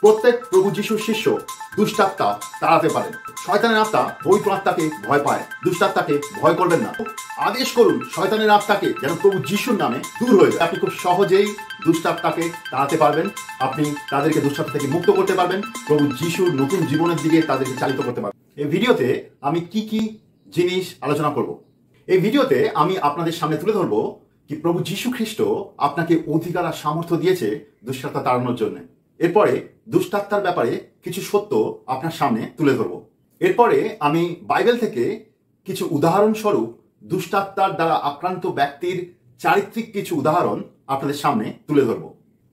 প্রত্যেক প্রভু যিশুর শিষ্য দুষ্টাত্মা তাড়াতে পারেন। শয়তানের আত্মা পবিত্র আত্মাকে ভয় পায়, দুষ্টাত্মাকে ভয় করবেন না। আদেশ করুন শয়তানের আত্মাকে যেন প্রভু যিশুর নামে দূর হয়ে যায়। আপনি খুব সহজেই দুষ্টাত্মাকে তাড়াতে পারবেন, আপনি তাদেরকে দুষ্টাত্মা থেকে মুক্ত করতে পারবেন, প্রভু যিশুর নতুন জীবনের দিকে তাদেরকে চালিত করতে পারবেন। এই ভিডিওতে আমি কি জিনিস আলোচনা করব। এই ভিডিওতে আমি আপনাদের সামনে তুলে ধরবো কি প্রভু যিশু খ্রিস্ট আপনাকে অধিকার আর সামর্থ্য দিয়েছে দুষ্টাত্মা তাড়ানোর জন্য। এরপরে দুষ্টাত্মার ব্যাপারে কিছু সত্য আপনার সামনে তুলে ধরবো। এরপরে আমি বাইবেল থেকে কিছু উদাহরণস্বরূপ দুষ্টাত্মার দ্বারা আক্রান্ত ব্যক্তির চারিত্রিক কিছু উদাহরণ আপনাদের সামনে তুলে ধরবো।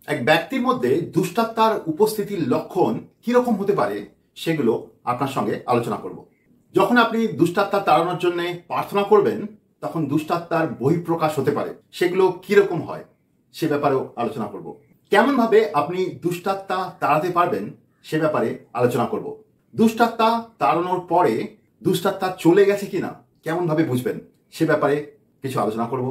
এক ব্যক্তির মধ্যে দুষ্টাত্মার উপস্থিতির লক্ষণ কিরকম হতে পারে সেগুলো আপনার সঙ্গে আলোচনা করব। যখন আপনি দুষ্টাত্মা তাড়ানোর জন্য প্রার্থনা করবেন তখন দুষ্টাত্মার বহিঃপ্রকাশ হতে পারে, সেগুলো কিরকম হয় সে ব্যাপারেও আলোচনা করব। কেমন ভাবে আপনি দুষ্টাত্মা তাড়াতে পারবেন সে ব্যাপারে আলোচনা করব। দুষ্টাত্মা তাড়ানোর পরে দুষ্টাত্মা চলে গেছে কিনা কেমন ভাবে বুঝবেন সে ব্যাপারে কিছু আলোচনা করব।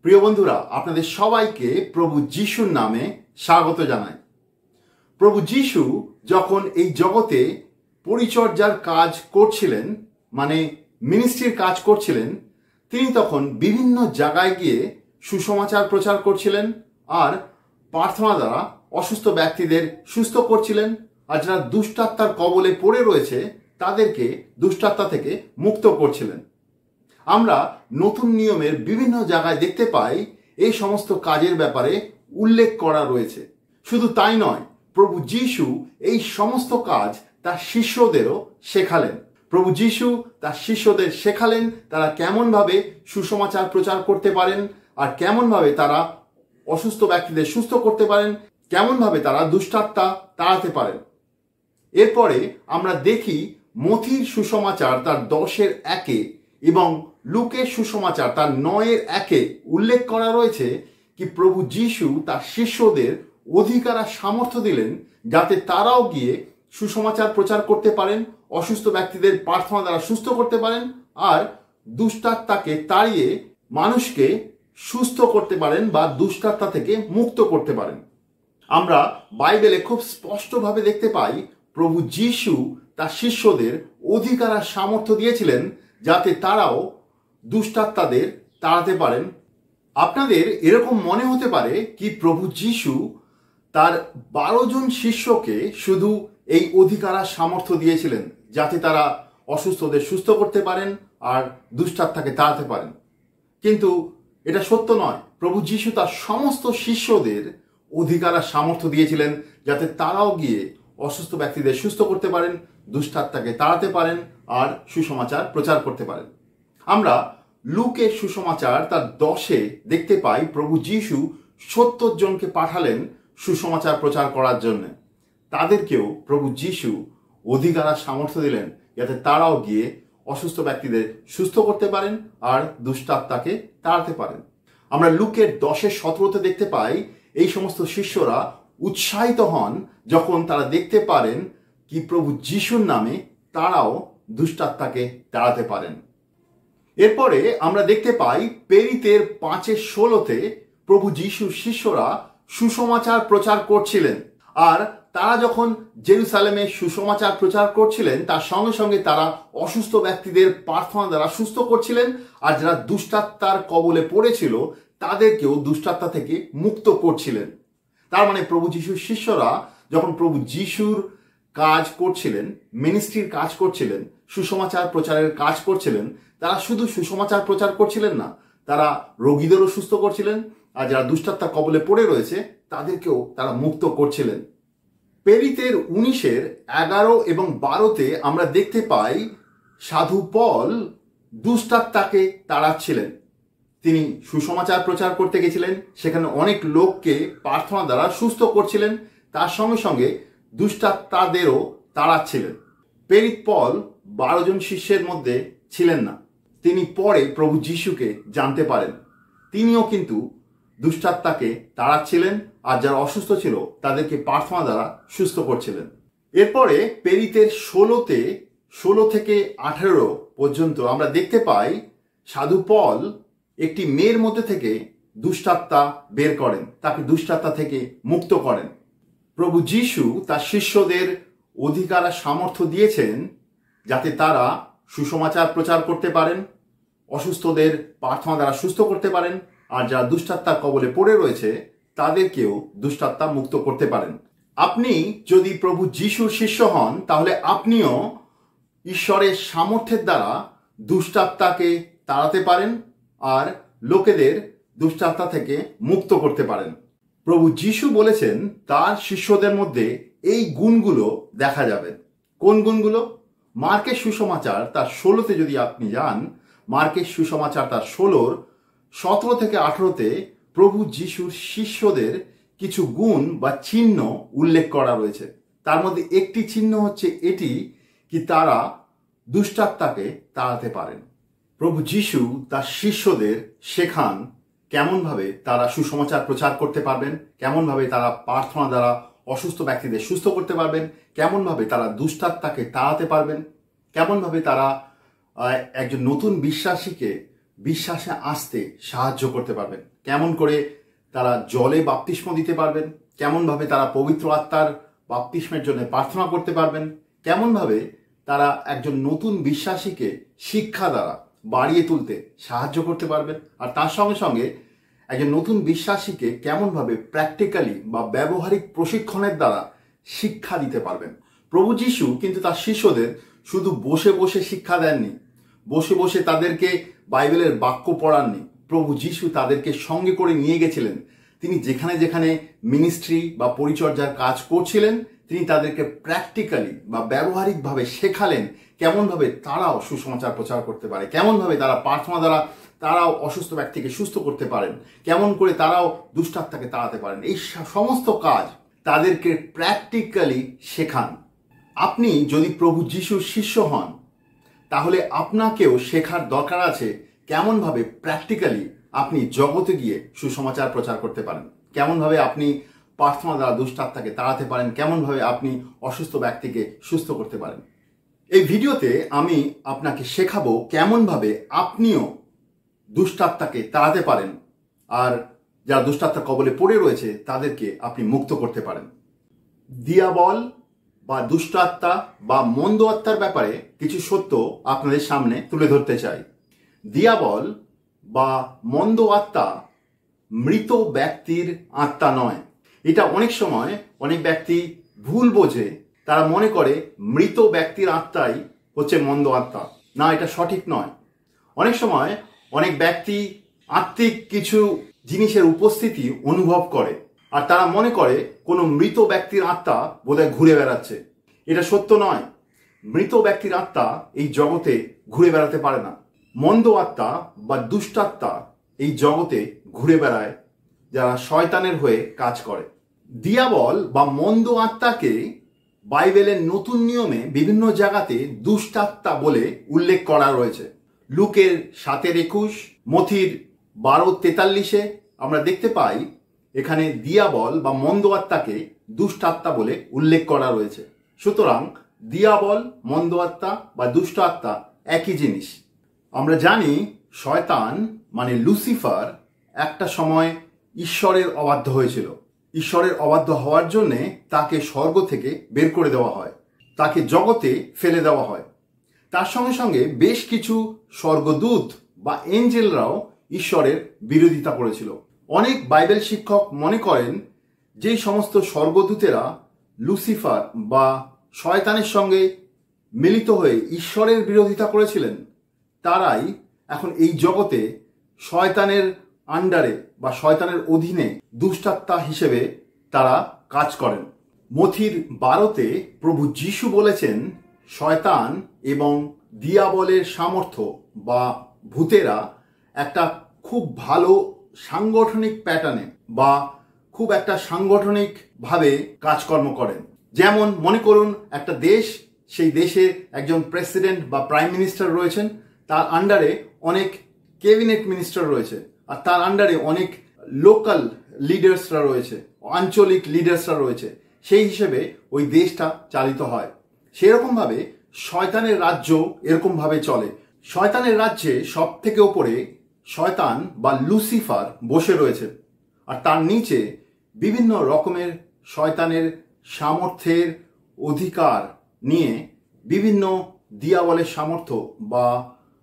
প্রিয় বন্ধুরা, আপনাদের সবাইকে প্রভু যিশুর নামে স্বাগত জানাই। প্রভু যিশু যখন এই জগতে পরিচর্যার কাজ করছিলেন, মানে মিনিস্ট্রির কাজ করছিলেন, তিনি তখন বিভিন্ন জায়গায় গিয়ে সুসমাচার প্রচার করছিলেন আর প্রার্থনা দ্বারা অসুস্থ ব্যক্তিদের সুস্থ করছিলেন, আর যারা দুষ্টাত্মার কবলে পড়ে রয়েছে তাদেরকে দুষ্টাত্মা থেকে মুক্ত করছিলেন। আমরা নতুন নিয়মের বিভিন্ন জায়গায় দেখতে পাই এই সমস্ত কাজের ব্যাপারে উল্লেখ করা রয়েছে। শুধু তাই নয়, প্রভু যিশু এই সমস্ত কাজ তার শিষ্যদেরও শেখালেন। প্রভু যিশু তার শিষ্যদের শেখালেন তারা কেমনভাবে সুসমাচার প্রচার করতে পারেন আর কেমনভাবে তারা অসুস্থ ব্যক্তিদের সুস্থ করতে পারেন, কেমনভাবে তারা দুষ্টাত্মা তাড়াতে পারেন। এরপরে আমরা দেখি মথির সুসমাচার তার 10:1 এবং লুকের সুসমাচার তার 9:1 উল্লেখ করা রয়েছে কি প্রভু যিশু তার শিষ্যদের অধিকার আর সামর্থ্য দিলেন যাতে তারাও গিয়ে সুসমাচার প্রচার করতে পারেন, অসুস্থ ব্যক্তিদের প্রার্থনা দ্বারা সুস্থ করতে পারেন আর দুষ্টাত্মাকে তাড়িয়ে মানুষকে সুস্থ করতে পারেন বা দুষ্টাত্মা থেকে মুক্ত করতে পারেন। আমরা বাইবেলে খুব স্পষ্টভাবে দেখতে পাই প্রভু যিশু তার শিষ্যদের অধিকার আর সামর্থ্য দিয়েছিলেন যাতে তারাও দুষ্টাত্মাদের তাড়াতে পারেন। আপনাদের এরকম মনে হতে পারে কি প্রভু যিশু তার 12 জন শিষ্যকে শুধু এই অধিকার আর সামর্থ্য দিয়েছিলেন যাতে তারা অসুস্থদের সুস্থ করতে পারেন আর দুষ্টাত্মাকে তাড়াতে পারেন, কিন্তু এটা সত্য নয়। প্রভু যিশু তার সমস্ত শিষ্যদের অধিকার আর সামর্থ্য দিয়েছিলেন যাতে তারাও গিয়ে অসুস্থ ব্যক্তিদের সুস্থ করতে পারেন, দুষ্টাত্মাকে তাড়াতে পারেন আর সুসমাচার প্রচার করতে পারেন। আমরা লুকের সুসমাচার তার 10 দেখতে পাই প্রভু যিশু 70 জনকে পাঠালেন সুসমাচার প্রচার করার জন্য। তাদেরকেও প্রভু যিশু অধিকার আর সামর্থ্য দিলেন যাতে তারাও গিয়ে অসুস্থ ব্যক্তিদের সুস্থ করতে পারেন আর দুষ্টাত্মাকে তাড়াতে পারেন। আমরা লুকের 10:17 দেখতে পাই এই সমস্ত শিষ্যরা উৎসাহিত হন যখন তারা দেখতে পারেন কি প্রভু যিশুর নামে তারাও দুষ্টাত্মাকে তাড়াতে পারেন। এরপরে আমরা দেখতে পাই প্রেরিতের 5:16 প্রভু যিশুর শিষ্যরা সুসমাচার প্রচার করছিলেন আর তারা যখন জেরুসালেমে সুসমাচার প্রচার করছিলেন তার সঙ্গে সঙ্গে তারা অসুস্থ ব্যক্তিদের প্রার্থনা দ্বারা সুস্থ করছিলেন আর যারা দুষ্টাত্মার কবলে পড়েছিল তাদেরকেও দুষ্টাত্মা থেকে মুক্ত করছিলেন। তার মানে প্রভু যিশুর শিষ্যরা যখন প্রভু যিশুর কাজ করছিলেন, মিনিস্ট্রির কাজ করছিলেন, সুসমাচার প্রচারের কাজ করছিলেন, তারা শুধু সুসমাচার প্রচার করছিলেন না, তারা রোগীদেরও সুস্থ করছিলেন আর যারা দুষ্টাত্মার কবলে পড়ে রয়েছে তাদেরকেও তারা মুক্ত করছিলেন। প্রেরিতের 19:11 এবং 12 আমরা দেখতে পাই সাধু পল দুষ্টাত্মাকে তাড়াচ্ছিলেন। তিনি সুসমাচার প্রচার করতে গেছিলেন, সেখানে অনেক লোককে প্রার্থনা দ্বারা সুস্থ করছিলেন, তার সঙ্গে সঙ্গে দুষ্টাত্মাদেরও তাড়াচ্ছিলেন। প্রেরিত পল 12 জন শিষ্যের মধ্যে ছিলেন না। তিনি পরে প্রভু যিশুকে জানতে পারেন, তিনিও কিন্তু দুষ্টাত্মাকে তাড়াচ্ছিলেন আর যারা অসুস্থ ছিল তাদেরকে প্রার্থনা দ্বারা সুস্থ করছিলেন। এরপরে প্রেরিতের 16 থেকে 18 পর্যন্ত আমরা দেখতে পাই সাধু পল একটি মেয়ের মধ্যে থেকে দুষ্টাত্মা বের করেন, তাকে দুষ্টাত্মা থেকে মুক্ত করেন। প্রভু যীশু তার শিষ্যদের অধিকার আর সামর্থ্য দিয়েছেন যাতে তারা সুসমাচার প্রচার করতে পারেন, অসুস্থদের প্রার্থনা দ্বারা সুস্থ করতে পারেন, আর যারা দুষ্টাত্মার কবলে পড়ে রয়েছে তাদেরকেও দুষ্টাত্মা মুক্ত করতে পারেন। আপনি যদি প্রভু যীশুর শিষ্য হন তাহলে আপনিও ঈশ্বরের সামর্থ্যের দ্বারা দুষ্টাত্মাকে তাড়াতে পারেন আর লোকেদের দুষ্টাত্মা থেকে মুক্ত করতে পারেন। প্রভু যীশু বলেছেন তার শিষ্যদের মধ্যে এই গুণগুলো দেখা যাবে। কোন গুণগুলো? মার্কের সুসমাচার তার 16-তে যদি আপনি যান, মার্কের সুসমাচার তার 16-17 থেকে 18-তে প্রভু যীশুর শিষ্যদের কিছু গুণ বা চিহ্ন উল্লেখ করা রয়েছে। তার মধ্যে একটি চিহ্ন হচ্ছে এটি কি তারা দুষ্টাত্মাকে তাড়াতে পারেন। প্রভু যীশু তার শিষ্যদের শেখান কেমনভাবে তারা সুসমাচার প্রচার করতে পারবেন, কেমনভাবে তারা প্রার্থনা দ্বারা অসুস্থ ব্যক্তিদের সুস্থ করতে পারবেন, কেমনভাবে তারা দুষ্টাত্মাকে তাড়াতে পারবেন, কেমনভাবে তারা একজন নতুন বিশ্বাসীকে বিশ্বাসে আসতে সাহায্য করতে পারবেন, কেমন করে তারা জলে বাপ্তিস্ম দিতে পারবেন, কেমনভাবে তারা পবিত্র আত্মার বাপ্তিস্মের জন্য প্রার্থনা করতে পারবেন, কেমনভাবে তারা একজন নতুন বিশ্বাসীকে শিক্ষা দ্বারা বাড়িয়ে তুলতে সাহায্য করতে পারবেন, আর তার সঙ্গে সঙ্গে একজন নতুন বিশ্বাসীকে কেমনভাবে প্র্যাকটিক্যালি বা ব্যবহারিক প্রশিক্ষণের দ্বারা শিক্ষা দিতে পারবেন। প্রভু যীশু কিন্তু তার শিষ্যদের শুধু বসে বসে শিক্ষা দেননি, বসে বসে তাদেরকে বাইবেলের বাক্য পড়াননি। প্রভু যীশু তাদেরকে সঙ্গে করে নিয়ে গেছিলেন। তিনি যেখানে যেখানে মিনিস্ট্রি বা পরিচর্যার কাজ করছিলেন তিনি তাদেরকে প্র্যাকটিক্যালি বা ব্যবহারিকভাবে শেখালেন কেমনভাবে তারাও সুসমাচার প্রচার করতে পারে, কেমনভাবে তারা প্রার্থনা দ্বারা তারাও অসুস্থ ব্যক্তিকে সুস্থ করতে পারেন, কেমন করে তারাও দুষ্টাত্মাকে তাড়াতে পারেন। এই সমস্ত কাজ তাদেরকে প্র্যাকটিক্যালি শেখান। আপনি যদি প্রভু যীশুর শিষ্য হন তাহলে আপনাকেও শেখার দরকার আছে কেমনভাবে প্র্যাকটিক্যালি আপনি জগতে গিয়ে সুসমাচার প্রচার করতে পারেন, কেমনভাবে আপনি প্রার্থনা দ্বারা দুষ্টাত্মাকে তাড়াতে পারেন, কেমনভাবে আপনি অসুস্থ ব্যক্তিকে সুস্থ করতে পারেন। এই ভিডিওতে আমি আপনাকে শেখাবো কেমনভাবে আপনিও দুষ্টাত্মাকে তাড়াতে পারেন আর যারা দুষ্টাত্মার কবলে পড়ে রয়েছে তাদেরকে আপনি মুক্ত করতে পারেন। দিয়াবল বা দুষ্টাত্মা বা মন্দ আত্মার ব্যাপারে কিছু সত্য আপনাদের সামনে তুলে ধরতে চাই। দিয়াবল বা মন্দ আত্মা মৃত ব্যক্তির আত্মা নয়। এটা অনেক সময় অনেক ব্যক্তি ভুল বোঝে, তারা মনে করে মৃত ব্যক্তির আত্মাই হচ্ছে মন্দ আত্মা। না, এটা সঠিক নয়। অনেক সময় অনেক ব্যক্তি আত্মিক কিছু জিনিসের উপস্থিতি অনুভব করে আর তারা মনে করে কোনো মৃত ব্যক্তির আত্মা বোধহয় ঘুরে বেড়াচ্ছে। এটা সত্য নয়। মৃত ব্যক্তির আত্মা এই জগতে ঘুরে বেড়াতে পারে না। মন্দ আত্মা বা দুষ্টাত্মা এই জগতে ঘুরে বেড়ায় যারা শয়তানের হয়ে কাজ করে। দিয়াবল বা মন্দ আত্মাকে বাইবেলের নতুন নিয়মে বিভিন্ন জায়গাতে দুষ্টাত্মা বলে উল্লেখ করা রয়েছে। লুকের 7:21, মথির 12:43 আমরা দেখতে পাই এখানে দিয়াবল বা মন্দ আত্মাকে দুষ্টাত্মা বলে উল্লেখ করা রয়েছে। সুতরাং দিয়াবল, মন্দ আত্মা বা দুষ্ট আত্মা একই জিনিস। আমরা জানি শয়তান মানে লুসিফার একটা সময় ঈশ্বরের অবাধ্য হয়েছিল। ঈশ্বরের অবাধ্য হওয়ার জন্যে তাকে স্বর্গ থেকে বের করে দেওয়া হয়, তাকে জগতে ফেলে দেওয়া হয়। তার সঙ্গে সঙ্গে বেশ কিছু স্বর্গদূত বা এঞ্জেলরাও ঈশ্বরের বিরোধিতা করেছিল। অনেক বাইবেল শিক্ষক মনে করেন যেই সমস্ত স্বর্গদূতেরা লুসিফার বা শয়তানের সঙ্গে মিলিত হয়ে ঈশ্বরের বিরোধিতা করেছিলেন তারাই এখন এই জগতে শয়তানের আন্ডারে বা শয়তানের অধীনে দুষ্টাত্মা হিসেবে তারা কাজ করেন। মথির 12-তে প্রভু যীশু বলেছেন শয়তান এবং দিয়াবলের সামর্থ্য বা ভূতেরা একটা খুব ভালো সাংগঠনিক প্যাটার্নে বা খুব একটা সাংগঠনিকভাবে কাজকর্ম করেন। যেমন মনে করুন একটা দেশ, সেই দেশে একজন প্রেসিডেন্ট বা প্রাইম মিনিস্টার রয়েছেন, তার আন্ডারে অনেক ক্যাবিনেট মিনিস্টার রয়েছে আর তার আন্ডারে অনেক লোকাল লিডার্সরা রয়েছে, আঞ্চলিক লিডার্সরা রয়েছে। সেই হিসেবে ওই দেশটা চালিত হয়। সেরকমভাবে শয়তানের রাজ্য এরকমভাবে চলে। শয়তানের রাজ্যে সব থেকে ওপরে শয়তান বা লুসিফার বসে রয়েছে, আর তার নিচে বিভিন্ন রকমের শয়তানের সামর্থ্যের অধিকার নিয়ে বিভিন্ন দিয়াবলের সামর্থ্য বা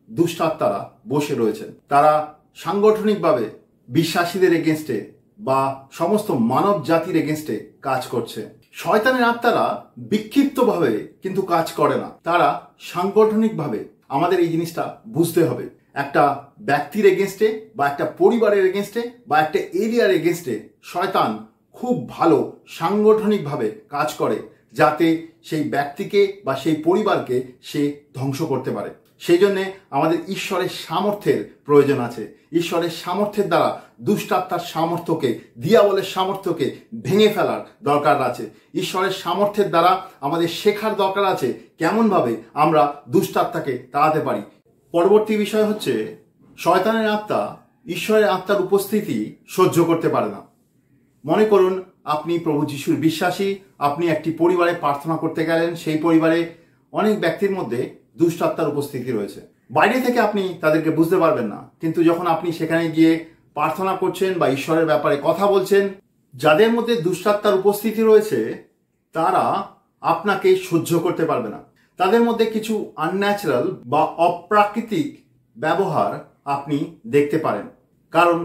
দুষ্টাত্মারা বসে রয়েছেন। তারা সাংগঠনিকভাবে বিশ্বাসীদের এগেনস্টে বা সমস্ত মানব জাতির এগেনস্টে কাজ করছে। শয়তানের আত্মারা বিক্ষিপ্তভাবে কিন্তু কাজ করে না, তারা সাংগঠনিকভাবে। আমাদের এই জিনিসটা বুঝতে হবে। একটা ব্যক্তির এগেনস্টে বা একটা পরিবারের এগেনস্টে বা একটা এরিয়ার এগেনস্টে শয়তান খুব ভালো সাংগঠনিকভাবে কাজ করে, যাতে সেই ব্যক্তিকে বা সেই পরিবারকে সে ধ্বংস করতে পারে। সেই জন্যে আমাদের ঈশ্বরের সামর্থ্যের প্রয়োজন আছে। ঈশ্বরের সামর্থ্যের দ্বারা দুষ্টাত্মার সামর্থ্যকে, দিয়াবলের সামর্থ্যকে ভেঙে ফেলার দরকার আছে। ঈশ্বরের সামর্থ্যের দ্বারা আমাদের শেখার দরকার আছে কেমনভাবে আমরা দুষ্টাত্মাকে তাড়াতে পারি। পরবর্তী বিষয় হচ্ছে, শয়তানের আত্মা ঈশ্বরের আত্মার উপস্থিতি সহ্য করতে পারে না। মনে করুন আপনি প্রভু যিশুর বিশ্বাসী, আপনি একটি পরিবারে প্রার্থনা করতে গেলেন, সেই পরিবারে অনেক ব্যক্তির মধ্যে দুষ্টাত্মার উপস্থিতি রয়েছে। বাইরে থেকে আপনি তাদেরকে বুঝতে পারবেন না, কিন্তু যখন আপনি সেখানে গিয়ে প্রার্থনা করছেন বা ঈশ্বরের ব্যাপারে কথা বলছেন, যাদের মধ্যে দুষ্টাত্মার উপস্থিতি রয়েছে তারা আপনাকে সহ্য করতে পারবে না। তাদের মধ্যে কিছু আনন্যাচারাল বা অপ্রাকৃতিক ব্যবহার আপনি দেখতে পারেন, কারণ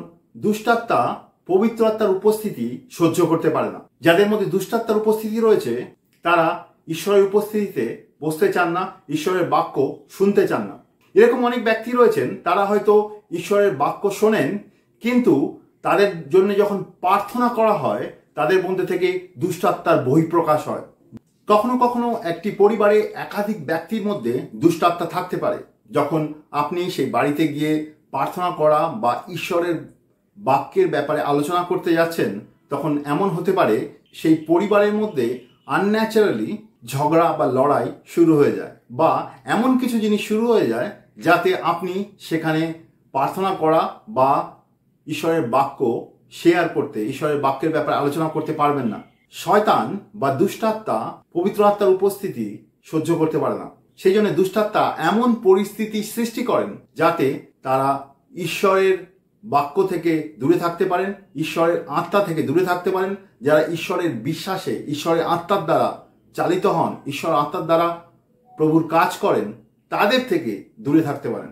দুষ্টাত্মা পবিত্র আত্মার উপস্থিতি সহ্য করতে পারে না। যাদের মধ্যে দুষ্টাত্মার উপস্থিতি রয়েছে তারা ঈশ্বরের উপস্থিতিতে বসতে চান না, ঈশ্বরের বাক্য শুনতে চান না। এরকম অনেক ব্যক্তি রয়েছেন, তারা হয়তো ঈশ্বরের বাক্য শোনেন, কিন্তু তাদের জন্য যখন প্রার্থনা করা হয় তাদের মধ্যে থেকে দুষ্টাত্মার বহিঃপ্রকাশ হয়। কখনো কখনো একটি পরিবারে একাধিক ব্যক্তির মধ্যে দুষ্টাত্মা থাকতে পারে। যখন আপনি সেই বাড়িতে গিয়ে প্রার্থনা করা বা ঈশ্বরের বাক্যের ব্যাপারে আলোচনা করতে যাচ্ছেন, তখন এমন হতে পারে সেই পরিবারের মধ্যে আনন্যাচারালি ঝগড়া বা লড়াই শুরু হয়ে যায়, বা এমন কিছু জিনিস শুরু হয়ে যায় যাতে আপনি সেখানে প্রার্থনা করা বা ঈশ্বরের বাক্য শেয়ার করতে, ঈশ্বরের বাক্যের ব্যাপারে আলোচনা করতে পারবেন না। শয়তান বা দুষ্টাত্মা পবিত্র আত্মার উপস্থিতি সহ্য করতে পারে না। সেই জন্য দুষ্টাত্মা এমন পরিস্থিতি সৃষ্টি করেন যাতে তারা ঈশ্বরের বাক্য থেকে দূরে থাকতে পারেন, ঈশ্বরের আত্মা থেকে দূরে থাকতে পারেন। যারা ঈশ্বরের বিশ্বাসে, ঈশ্বরের আত্মার দ্বারা চালিত হন, ঈশ্বর আত্মার দ্বারা প্রভুর কাজ করেন, তাদের থেকে দূরে থাকতে পারেন।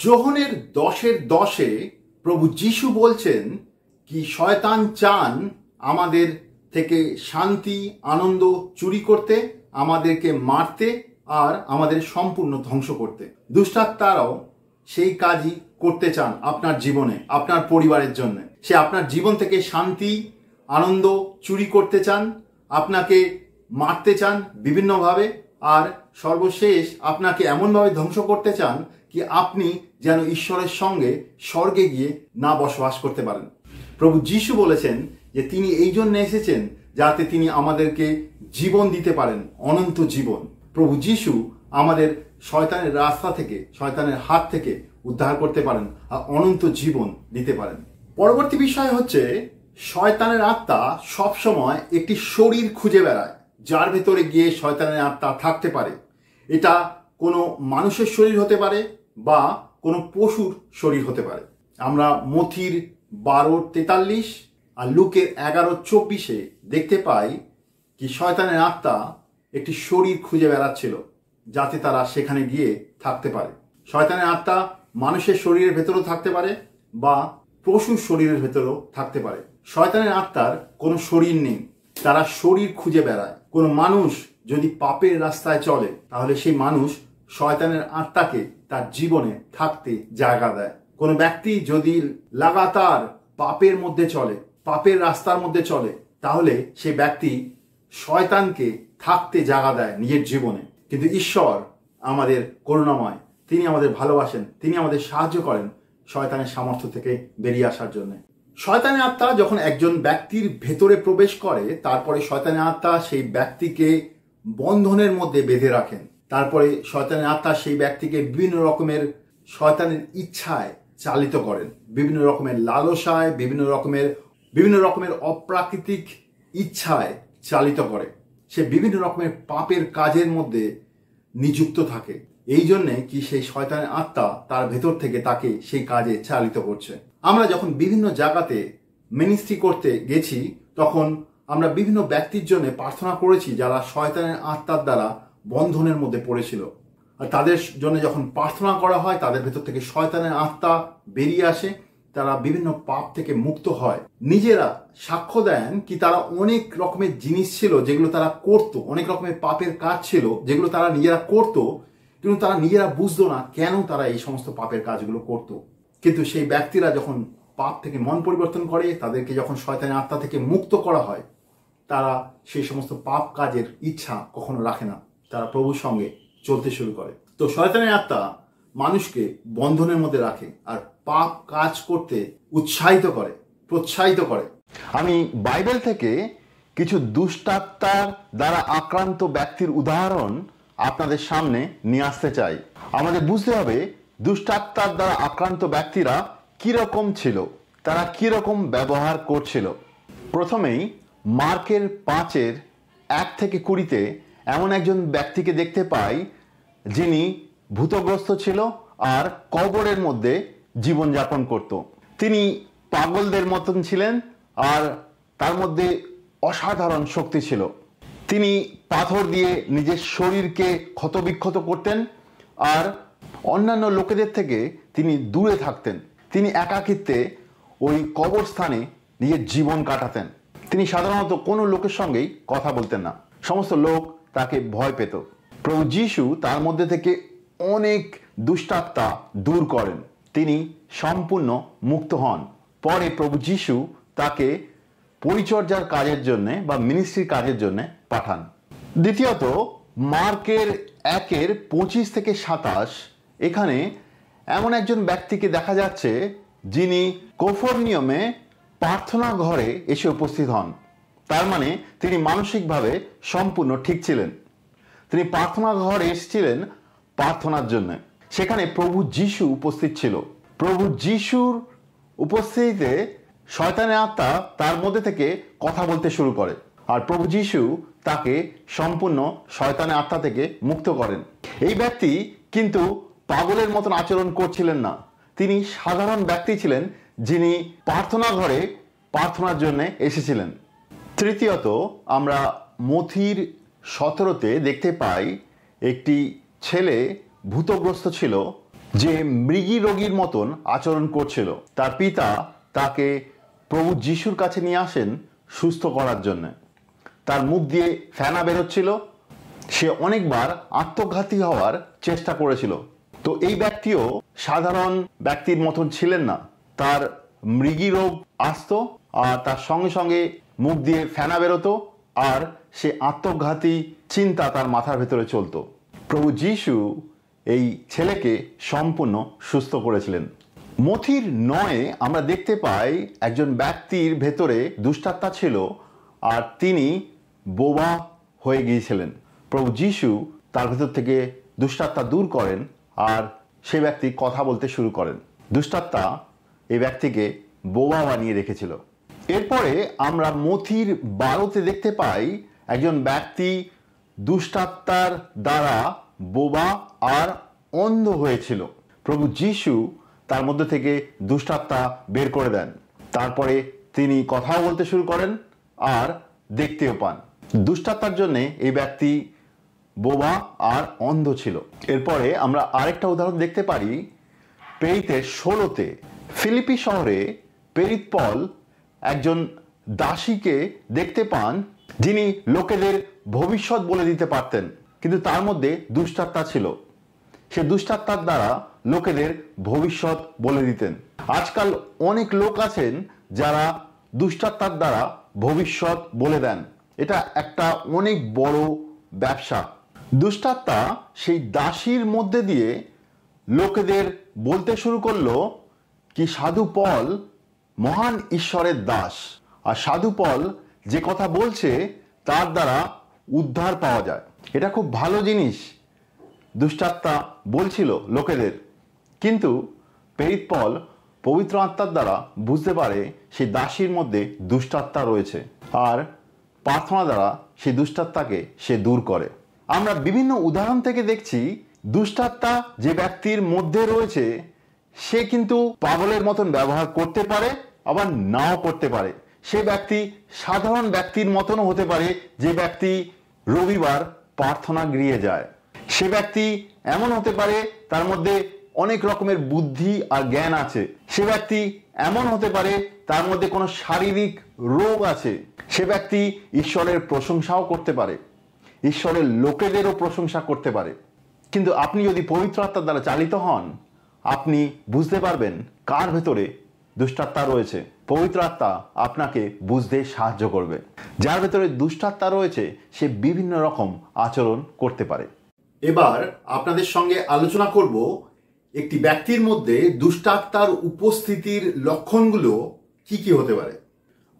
যোহনের 10:10 প্রভু যিশু বলছেন কি শয়তান চান আমাদের থেকে শান্তি, আনন্দ চুরি করতে, আমাদেরকে মারতে আর আমাদের সম্পূর্ণ ধ্বংস করতে। দুষ্টাত্মারাও সেই কাজই করতে চান আপনার জীবনে, আপনার পরিবারের জন্য। সে আপনার জীবন থেকে শান্তি, আনন্দ চুরি করতে চান, আপনাকে মারতে চান বিভিন্নভাবে, আর সর্বশেষ আপনাকে এমনভাবে ধ্বংস করতে চান কি আপনি যেন ঈশ্বরের সঙ্গে স্বর্গে গিয়ে না বসবাস করতে পারেন। প্রভু যিশু বলেছেন যে তিনি এই জন্য এসেছেন যাতে তিনি আমাদেরকে জীবন দিতে পারেন, অনন্ত জীবন। প্রভু যিশু আমাদের শয়তানের রাস্তা থেকে, শয়তানের হাত থেকে উদ্ধার করতে পারেন আর অনন্ত জীবন দিতে পারেন। পরবর্তী বিষয় হচ্ছে, শয়তানের আত্মা সবসময় একটি শরীর খুঁজে বেড়ায় যার ভেতরে গিয়ে শয়তানের আত্মা থাকতে পারে। এটা কোনো মানুষের শরীর হতে পারে বা কোনো পশুর শরীর হতে পারে। আমরা মথির 12:43 আর লুকের 11:24 দেখতে পাই কি শয়তানের আত্মা একটি শরীর খুঁজে বেড়াচ্ছিল যাতে তারা সেখানে গিয়ে থাকতে পারে। শয়তানের আত্মা মানুষের শরীরের ভেতরেও থাকতে পারে বা পশুর শরীরের ভেতরেও থাকতে পারে। শয়তানের আত্মার কোনো শরীর নেই, তারা শরীর খুঁজে বেড়ায়। কোনো মানুষ যদি পাপের রাস্তায় চলে তাহলে সেই মানুষ শয়তানের আত্মাকে তার জীবনে থাকতে জায়গা দেয়। কোনো ব্যক্তি যদি লাগাতার পাপের মধ্যে চলে, পাপের রাস্তার মধ্যে চলে, তাহলে সেই ব্যক্তি শয়তানকে থাকতে জায়গা দেয় নিজের জীবনে। কিন্তু ঈশ্বর আমাদের করুণাময়, তিনি আমাদের ভালোবাসেন, তিনি আমাদের সাহায্য করেন শয়তানের সামর্থ্য থেকে বেরিয়ে আসার জন্য। শয়তানের আত্মা যখন একজন ব্যক্তির ভেতরে প্রবেশ করে, তারপরে শয়তানের আত্মা সেই ব্যক্তিকে বন্ধনের মধ্যে বেঁধে রাখেন। তারপরে শয়তানের আত্মা সেই ব্যক্তিকে বিভিন্ন রকমের শয়তানের ইচ্ছায় চালিত করেন, বিভিন্ন রকমের লালসায়, বিভিন্ন রকমের অপ্রাকৃতিক ইচ্ছায় চালিত করে। সে বিভিন্ন রকমের পাপের কাজের মধ্যে নিযুক্ত থাকে। এই জন্যে কি সেই শয়তানের আত্মা তার ভেতর থেকে তাকে সেই কাজে চালিত করছে। আমরা যখন বিভিন্ন জায়গাতে মিনিস্ট্রি করতে গেছি তখন আমরা বিভিন্ন ব্যক্তির জন্য প্রার্থনা করেছি যারা শয়তানের আত্মার দ্বারা বন্ধনের মধ্যে পড়েছিল। আর তাদের জন্য যখন প্রার্থনা করা হয় তাদের ভেতর থেকে শয়তানের আত্মা বেরিয়ে আসে, তারা বিভিন্ন পাপ থেকে মুক্ত হয়। নিজেরা সাক্ষ্য দেন কি তারা অনেক রকমের জিনিস ছিল যেগুলো তারা করতো, অনেক রকমের পাপের কাজ ছিল যেগুলো তারা নিজেরা করতো, কিন্তু তারা নিজেরা বুঝতো না কেন তারা এই সমস্ত পাপের কাজগুলো করতো। কিন্তু সেই ব্যক্তিরা যখন পাপ থেকে মন পরিবর্তন করে, তাদেরকে যখন শয়তানের আত্মা থেকে মুক্ত করা হয়, তারা সেই সমস্ত পাপ কাজের ইচ্ছা কখনো রাখে না, তারা প্রভুর সঙ্গে চলতে শুরু করে। তো শয়তানের আত্মা মানুষকে বন্ধনের মধ্যে রাখে আর পাপ কাজ করতে উৎসাহিত করে, প্রোৎসাহিত করে। আমি বাইবেল থেকে কিছু দুষ্টাত্মার দ্বারা আক্রান্ত ব্যক্তির উদাহরণ আপনাদের সামনে নিয়ে আসতে চাই। আমাদের বুঝতে হবে দুষ্টাত্মার দ্বারা আক্রান্ত ব্যক্তিরা কিরকম ছিল, তারা কিরকম ব্যবহার করছিল। প্রথমেই মার্কের 5:1-20 এমন একজন ব্যক্তিকে দেখতে পাই যিনি ভূতগ্রস্ত ছিল আর কবরের মধ্যে জীবনযাপন করত। তিনি পাগলদের মতন ছিলেন আর তার মধ্যে অসাধারণ শক্তি ছিল। তিনি পাথর দিয়ে নিজের শরীরকে ক্ষতবিক্ষত করতেন আর অন্যান্য লোকেদের থেকে তিনি দূরে থাকতেন। তিনি একাকিত্বে ওই কবরস্থানে নিজের জীবন কাটাতেন। তিনি সাধারণত কোনো লোকের সঙ্গেই কথা বলতেন না, সমস্ত লোক তাকে ভয় পেত। প্রভু যীশু তার মধ্যে থেকে অনেক দুষ্টাত্মা দূর করেন, তিনি সম্পূর্ণ মুক্ত হন। পরে প্রভু যীশু তাকে পরিচর্যার কাজের জন্য বা মিনিস্ট্রির কাজের জন্য পাঠান। দ্বিতীয়ত মার্কের 1:25-27 এখানে এমন একজন ব্যক্তিকে দেখা যাচ্ছে যিনি কফরনিয়মে প্রার্থনা ঘরে এসে উপস্থিত হন। তার মানে তিনি মানসিকভাবে সম্পূর্ণ ঠিক ছিলেন। তিনি প্রার্থনা ঘরে এসেছিলেন প্রার্থনার জন্য। সেখানে প্রভু যীশু উপস্থিত ছিল। প্রভু যীশুর উপস্থিতিতে শয়তানের আত্মা তার মধ্যে থেকে কথা বলতে শুরু করে আর প্রভু যীশু তাকে সম্পূর্ণ শয়তানের আত্মা থেকে মুক্ত করেন। এই ব্যক্তি কিন্তু পাগলের মতন আচরণ করছিলেন না, তিনি সাধারণ ব্যক্তি ছিলেন যিনি প্রার্থনা ঘরে প্রার্থনার জন্য এসেছিলেন। তৃতীয়ত আমরা মথির 17-তে দেখতে পাই একটি ছেলে ভূতগ্রস্ত ছিল যে মৃগী রোগীর মতন আচরণ করছিল। তার পিতা তাকে প্রভু যীশুর কাছে নিয়ে আসেন সুস্থ করার জন্য। তার মুখ দিয়ে ফেনা বেরোচ্ছিল, সে অনেকবার আত্মঘাতী হওয়ার চেষ্টা করেছিল। তো এই ব্যক্তিও সাধারণ ব্যক্তির মতন ছিলেন না, তার মৃগী রোগ আসতো আর তার সঙ্গে সঙ্গে মুখ দিয়ে ফেনা বেরোতো আর সে আত্মঘাতী চিন্তা তার মাথার ভেতরে চলতো। প্রভু যীশু এই ছেলেকে সম্পূর্ণ সুস্থ করেছিলেন। মথির 9-এ আমরা দেখতে পাই একজন ব্যক্তির ভেতরে দুষ্টাত্মা ছিল আর তিনি বোবা হয়ে গিয়েছিলেন। প্রভু যীশু তার ভেতর থেকে দুষ্টাত্মা দূর করেন আর সেই ব্যক্তি কথা বলতে শুরু করেন। দুষ্টাত্মা এই ব্যক্তিকে বোবা বানিয়ে রেখেছিল। এরপরে আমরা মথির 12-তে দেখতে পাই একজন ব্যক্তি দুষ্টাত্মার দ্বারা বোবা আর অন্ধ হয়েছিল। প্রভু যীশু তার মধ্যে থেকে দুষ্টাত্মা বের করে দেন। তারপরে তিনি কথাও বলতে শুরু করেন আর দেখতেও পান। দুষ্টাত্মার জন্য এই ব্যক্তি বোবা আর অন্ধ ছিল। এরপরে আমরা আরেকটা উদাহরণ দেখতে পারি প্রেরিতের 16-তে। ফিলিপি শহরে প্রেরিত পল একজন দাসীকে দেখতে পান যিনি লোকেদের ভবিষ্যৎ বলে দিতে পারতেন, কিন্তু তার মধ্যে দুষ্টাত্মা ছিল। সে দুষ্টাত্মার দ্বারা লোকেদের ভবিষ্যৎ বলে দিতেন। আজকাল অনেক লোক আছেন যারা দুষ্টাত্মার দ্বারা ভবিষ্যৎ বলে দেন। এটা একটা অনেক বড় ব্যবসা। দুষ্টাত্মা সেই দাসীর মধ্যে দিয়ে লোকেদের বলতে শুরু করলো কি সাধু পল মহান ঈশ্বরের দাস, আর সাধু পল যে কথা বলছে তার দ্বারা উদ্ধার পাওয়া যায়। এটা খুব ভালো জিনিস দুষ্টাত্মা বলছিল লোকেদের, কিন্তু প্রেরিত পল পবিত্র আত্মার দ্বারা বুঝতে পারে সেই দাসীর মধ্যে দুষ্টাত্মা রয়েছে আর প্রার্থনা দ্বারা সেই দুষ্টাত্মাকে সে দূর করে। আমরা বিভিন্ন উদাহরণ থেকে দেখছি দুষ্টাত্মা যে ব্যক্তির মধ্যে রয়েছে সে কিন্তু পাগলের মতন ব্যবহার করতে পারে, আবার নাও করতে পারে। সে ব্যক্তি সাধারণ ব্যক্তির মতনও হতে পারে যে ব্যক্তি রবিবার প্রার্থনা গৃহে যায়। সে ব্যক্তি এমন হতে পারে তার মধ্যে অনেক রকমের বুদ্ধি আর জ্ঞান আছে। সে ব্যক্তি এমন হতে পারে তার মধ্যে কোনো শারীরিক রোগ আছে। সে ব্যক্তি ঈশ্বরের প্রশংসাও করতে পারে, ঈশ্বরের লোকেদেরও প্রশংসা করতে পারে। কিন্তু আপনি যদি পবিত্র আত্মার দ্বারা চালিত হন, আপনি বুঝতে পারবেন কার ভেতরে দুষ্টাত্মা রয়েছে। পবিত্র আত্মা আপনাকে বুঝতে সাহায্য করবে। যার ভেতরে দুষ্টাত্মা রয়েছে সে বিভিন্ন রকম আচরণ করতে পারে। এবার আপনাদের সঙ্গে আলোচনা করব একটি ব্যক্তির মধ্যে দুষ্টাত্মার উপস্থিতির লক্ষণগুলো কি কি হতে পারে।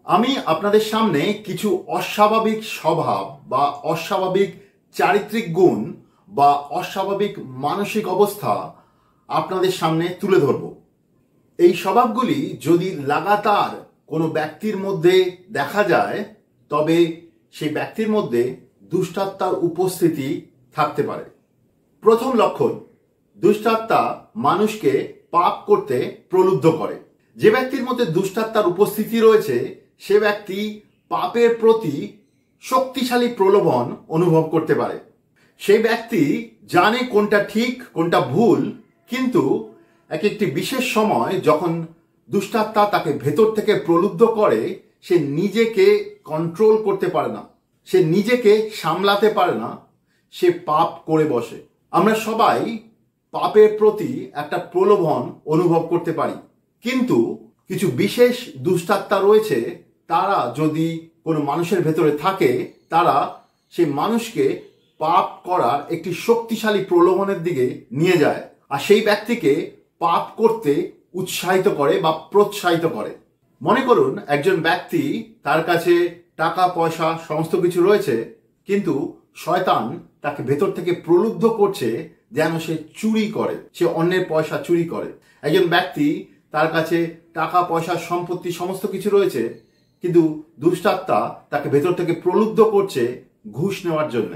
আমি আপনাদের সামনে কিছু অস্বাভাবিক স্বভাব বা অস্বাভাবিক চারিত্রিক গুণ বা অস্বাভাবিক মানসিক অবস্থা আপনাদের সামনে তুলে ধরব। এই স্বভাবগুলি যদি লাগাতার কোনো ব্যক্তির মধ্যে দেখা যায় তবে সেই ব্যক্তির মধ্যে দুষ্টাত্মার উপস্থিতি থাকতে পারে। প্রথম লক্ষণ, দুষ্টাত্মা মানুষকে পাপ করতে প্রলুব্ধ করে। যে ব্যক্তির মধ্যে দুষ্টাত্মার উপস্থিতি রয়েছে সে ব্যক্তি পাপের প্রতি শক্তিশালী প্রলোভন অনুভব করতে পারে। সেই ব্যক্তি জানে কোনটা ঠিক কোনটা ভুল, কিন্তু একটি বিশেষ সময় যখন দুষ্টাত্মা তাকে ভেতর থেকে প্রলুব্ধ করে সে নিজেকে কন্ট্রোল করতে পারে না, সে নিজেকে সামলাতে পারে না, সে পাপ করে বসে। আমরা সবাই পাপের প্রতি একটা প্রলোভন অনুভব করতে পারি, কিন্তু কিছু বিশেষ দুষ্টাত্মা রয়েছে তারা যদি কোনো মানুষের ভেতরে থাকে তারা সেই মানুষকে পাপ করার একটি শক্তিশালী প্রলোভনের দিকে নিয়ে যায় আর সেই ব্যক্তিকে পাপ করতে উৎসাহিত করে বা প্রোৎসাহিত করে। মনে করুন একজন ব্যক্তি, তার কাছে টাকা পয়সা সমস্ত কিছু রয়েছে, কিন্তু শয়তান তাকে ভেতর থেকে প্রলুব্ধ করছে যেন সে চুরি করে, সে অন্যের পয়সা চুরি করে। একজন ব্যক্তি, তার কাছে টাকা পয়সা সম্পত্তি সমস্ত কিছু রয়েছে, কিন্তু দুষ্টাত্মা তাকে ভেতর থেকে প্রলুব্ধ করছে ঘুষ নেওয়ার জন্য।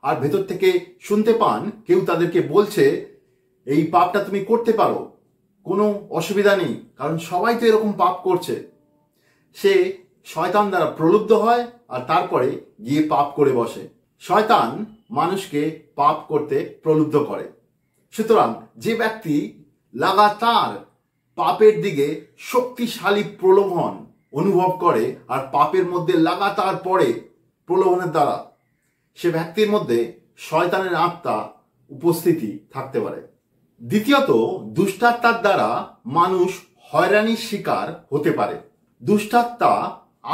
আর ভেতর থেকে শুনতে পান কেউ তাদেরকে বলছে এই পাপটা তুমি করতে পারো, কোনো অসুবিধা নেই, কারণ সবাই তো এরকম পাপ করছে। সে শয়তান দ্বারা প্রলুব্ধ হয় আর তারপরে গিয়ে পাপ করে বসে। শয়তান মানুষকে পাপ করতে প্রলুব্ধ করে। সুতরাং যে ব্যক্তি লাগাতার পাপের দিকে শক্তিশালী প্রলোভন অনুভব করে আর পাপের মধ্যে লাগাতার পড়ে প্রলোভনের দ্বারা, সে ব্যক্তির মধ্যে শয়তানের আত্মা উপস্থিতি থাকতে পারে। দ্বিতীয়ত, দুষ্টাত্মার দ্বারা মানুষ হয়রানির শিকার হতে পারে। দুষ্টাত্মা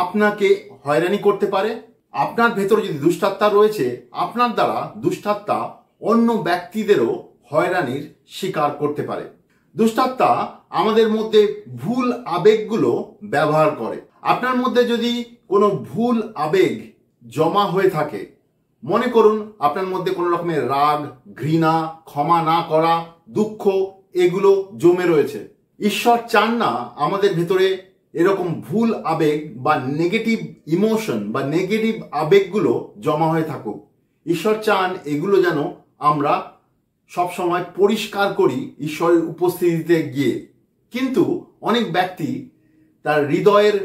আপনাকে হয়রানি করতে পারে। আপনার ভেতরে যদি দুষ্টাত্মা রয়েছে, আপনার দ্বারা দুষ্টাত্মা অন্য ব্যক্তিদেরও হয়রানির শিকার করতে পারে। দুষ্টাত্মা আমাদের মধ্যে ভুল আবেগগুলো ব্যবহার করে। আপনার মধ্যে যদি কোনো ভুল আবেগ জমা হয়ে থাকে, মনে করুন আপনার মধ্যে কোনো রকমের রাগ, ঘৃণা, ক্ষমা না করা, দুঃখ, এগুলো জমে রয়েছে। ঈশ্বর চান না আমাদের ভেতরে এরকম ভুল আবেগ বা নেগেটিভ ইমোশন বা নেগেটিভ আবেগগুলো জমা হয়ে থাকুক। ঈশ্বর চান এগুলো যেন আমরা সবসময় পরিষ্কার করি ঈশ্বরের উপস্থিতিতে গিয়ে। কিন্তু অনেক ব্যক্তি তার হৃদয়ের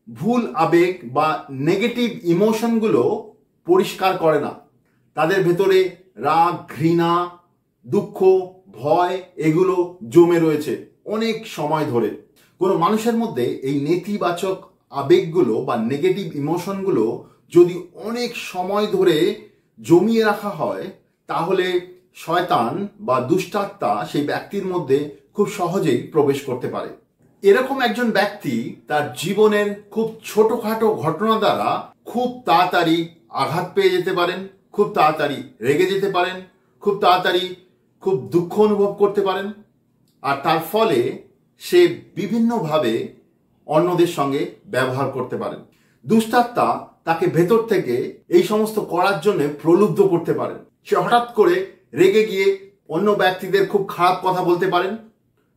ভুল আবেগ বা নেগেটিভ ইমোশনগুলো পরিষ্কার করে না। তাদের ভেতরে রাগ, ঘৃণা, দুঃখ, ভয় এগুলো জমে রয়েছে অনেক সময় ধরে। কোনো মানুষের মধ্যে এই নেতিবাচক আবেগগুলো বা নেগেটিভ ইমোশনগুলো যদি অনেক সময় ধরে জমিয়ে রাখা হয়, তাহলে শয়তান বা দুষ্টাত্মা সেই ব্যক্তির মধ্যে খুব সহজেই প্রবেশ করতে পারে। এরকম একজন ব্যক্তি তার জীবনের খুব ছোটখাটো ঘটনা দ্বারা খুব তাড়াতাড়ি আঘাত পেয়ে যেতে পারেন, খুব তাড়াতাড়ি রেগে যেতে পারেন, খুব তাড়াতাড়ি খুব দুঃখ অনুভব করতে পারেন, আর তার ফলে সে বিভিন্নভাবে অন্যদের সঙ্গে ব্যবহার করতে পারেন। দুষ্টাত্মা তাকে ভেতর থেকে এই সমস্ত করার জন্য প্রলুব্ধ করতে পারেন। সে হঠাৎ করে রেগে গিয়ে অন্য ব্যক্তিদের খুব খারাপ কথা বলতে পারেন,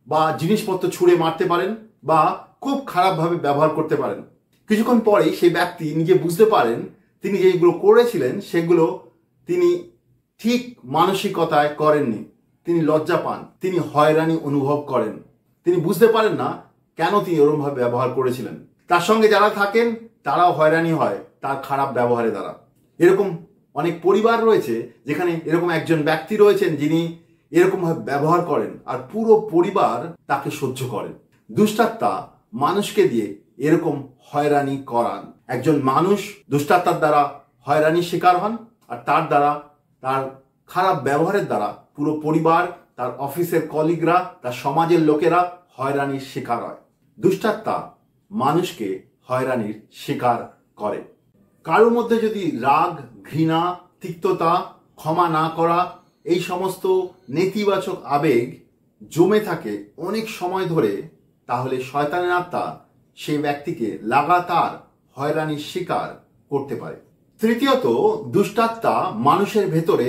বা জিনিসপত্র ছুঁড়ে মারতে পারেন, বা খুব খারাপভাবে ব্যবহার করতে পারেন। কিছুক্ষণ পরেই সেই ব্যক্তি নিজে বুঝতে পারেন তিনি যেগুলো করেছিলেন সেগুলো তিনি ঠিক মানসিকতায় করেননি। তিনি লজ্জা পান, তিনি হয়রানি অনুভব করেন, তিনি বুঝতে পারেন না কেন তিনি এরকমভাবে ব্যবহার করেছিলেন। তার সঙ্গে যারা থাকেন তারাও হয়রানি হয় তার খারাপ ব্যবহারের দ্বারা। এরকম অনেক পরিবার রয়েছে যেখানে এরকম একজন ব্যক্তি রয়েছেন যিনি এরকমভাবে ব্যবহার করেন আর পুরো পরিবার তাকে সহ্য করেন। দুষ্টাত্মা মানুষকে দিয়ে এরকম হয়রানি করান। একজন মানুষ দুষ্টাত্মার দ্বারা হয়রানির শিকার হন আর তার দ্বারা, তার খারাপ ব্যবহারের দ্বারা পুরো পরিবার, তার অফিসের কলিগরা, তার সমাজের লোকেরা হয়রানির শিকার হয়। দুষ্টাত্মা মানুষকে হয়রানির শিকার করে। কারোর মধ্যে যদি রাগ, ঘৃণা, তিক্ততা, ক্ষমা না করা, এই সমস্ত নেতিবাচক আবেগ জমে থাকে অনেক সময় ধরে, তাহলে শয়তানের আত্মা সেই ব্যক্তিকে লাগাতার হয়রানির শিকার করতে পারে। তৃতীয়ত, দুষ্টাত্মা মানুষের ভেতরে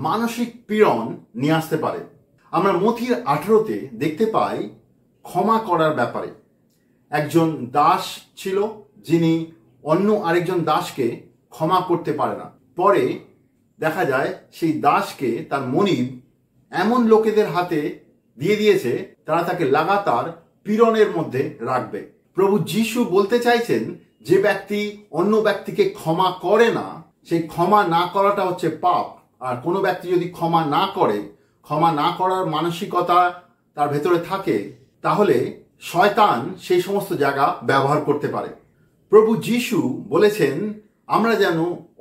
মানসিক পীড়ন নিয়ে আসতে পারে। আমরা মথির 18-তে দেখতে পাই ক্ষমা করার ব্যাপারে। একজন দাস ছিল যিনি অন্য আরেকজন দাসকে ক্ষমা করতে পারে না। পরে দেখা যায় সেই দাসকে তার মনিব এমন লোকেদের হাতে দিয়ে দিয়েছে, তারা তাকে লাগাতার পীড়নের মধ্যে রাখবে। প্রভু যীশু বলতে চাইছেন, যে ব্যক্তি অন্য ব্যক্তিকে ক্ষমা করে না, সেই ক্ষমা না করাটা হচ্ছে পাপ। আর কোনো ব্যক্তি যদি ক্ষমা না করে, ক্ষমা না করার মানসিকতা তার ভেতরে থাকে, তাহলে শয়তান সেই সমস্ত জায়গা ব্যবহার করতে পারে। প্রভু যীশু বলেছেন আমরা যেন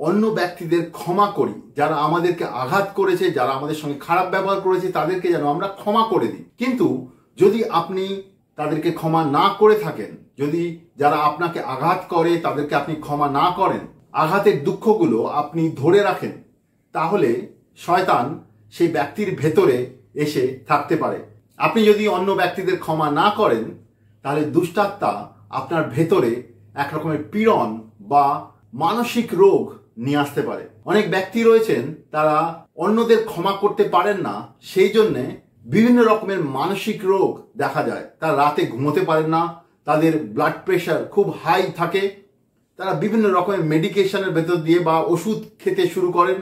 অন্য ব্যক্তিদের ক্ষমা করি, যারা আমাদেরকে আঘাত করেছে, যারা আমাদের সঙ্গে খারাপ ব্যবহার করেছে, তাদেরকে যেন আমরা ক্ষমা করে দিই। কিন্তু যদি আপনি তাদেরকে ক্ষমা না করে থাকেন, যদি যারা আপনাকে আঘাত করে তাদেরকে আপনি ক্ষমা না করেন, আঘাতের দুঃখগুলো আপনি ধরে রাখেন, তাহলে শয়তান সেই ব্যক্তির ভেতরে এসে থাকতে পারে। আপনি যদি অন্য ব্যক্তিদের ক্ষমা না করেন, তাহলে দুষ্টাত্মা আপনার ভেতরে এক রকমের পীড়ন বা মানসিক রোগ নিয়ে আসতে পারে। অনেক ব্যক্তি রয়েছেন তারা অন্যদের ক্ষমা করতে পারেন না, সেই জন্যে বিভিন্ন রকমের মানসিক রোগ দেখা যায়। তারা রাতে ঘুমোতে পারেন না, তাদের ব্লাড প্রেশার খুব হাই থাকে, তারা বিভিন্ন রকমের মেডিকেশনের ভেতর দিয়ে বা ওষুধ খেতে শুরু করেন,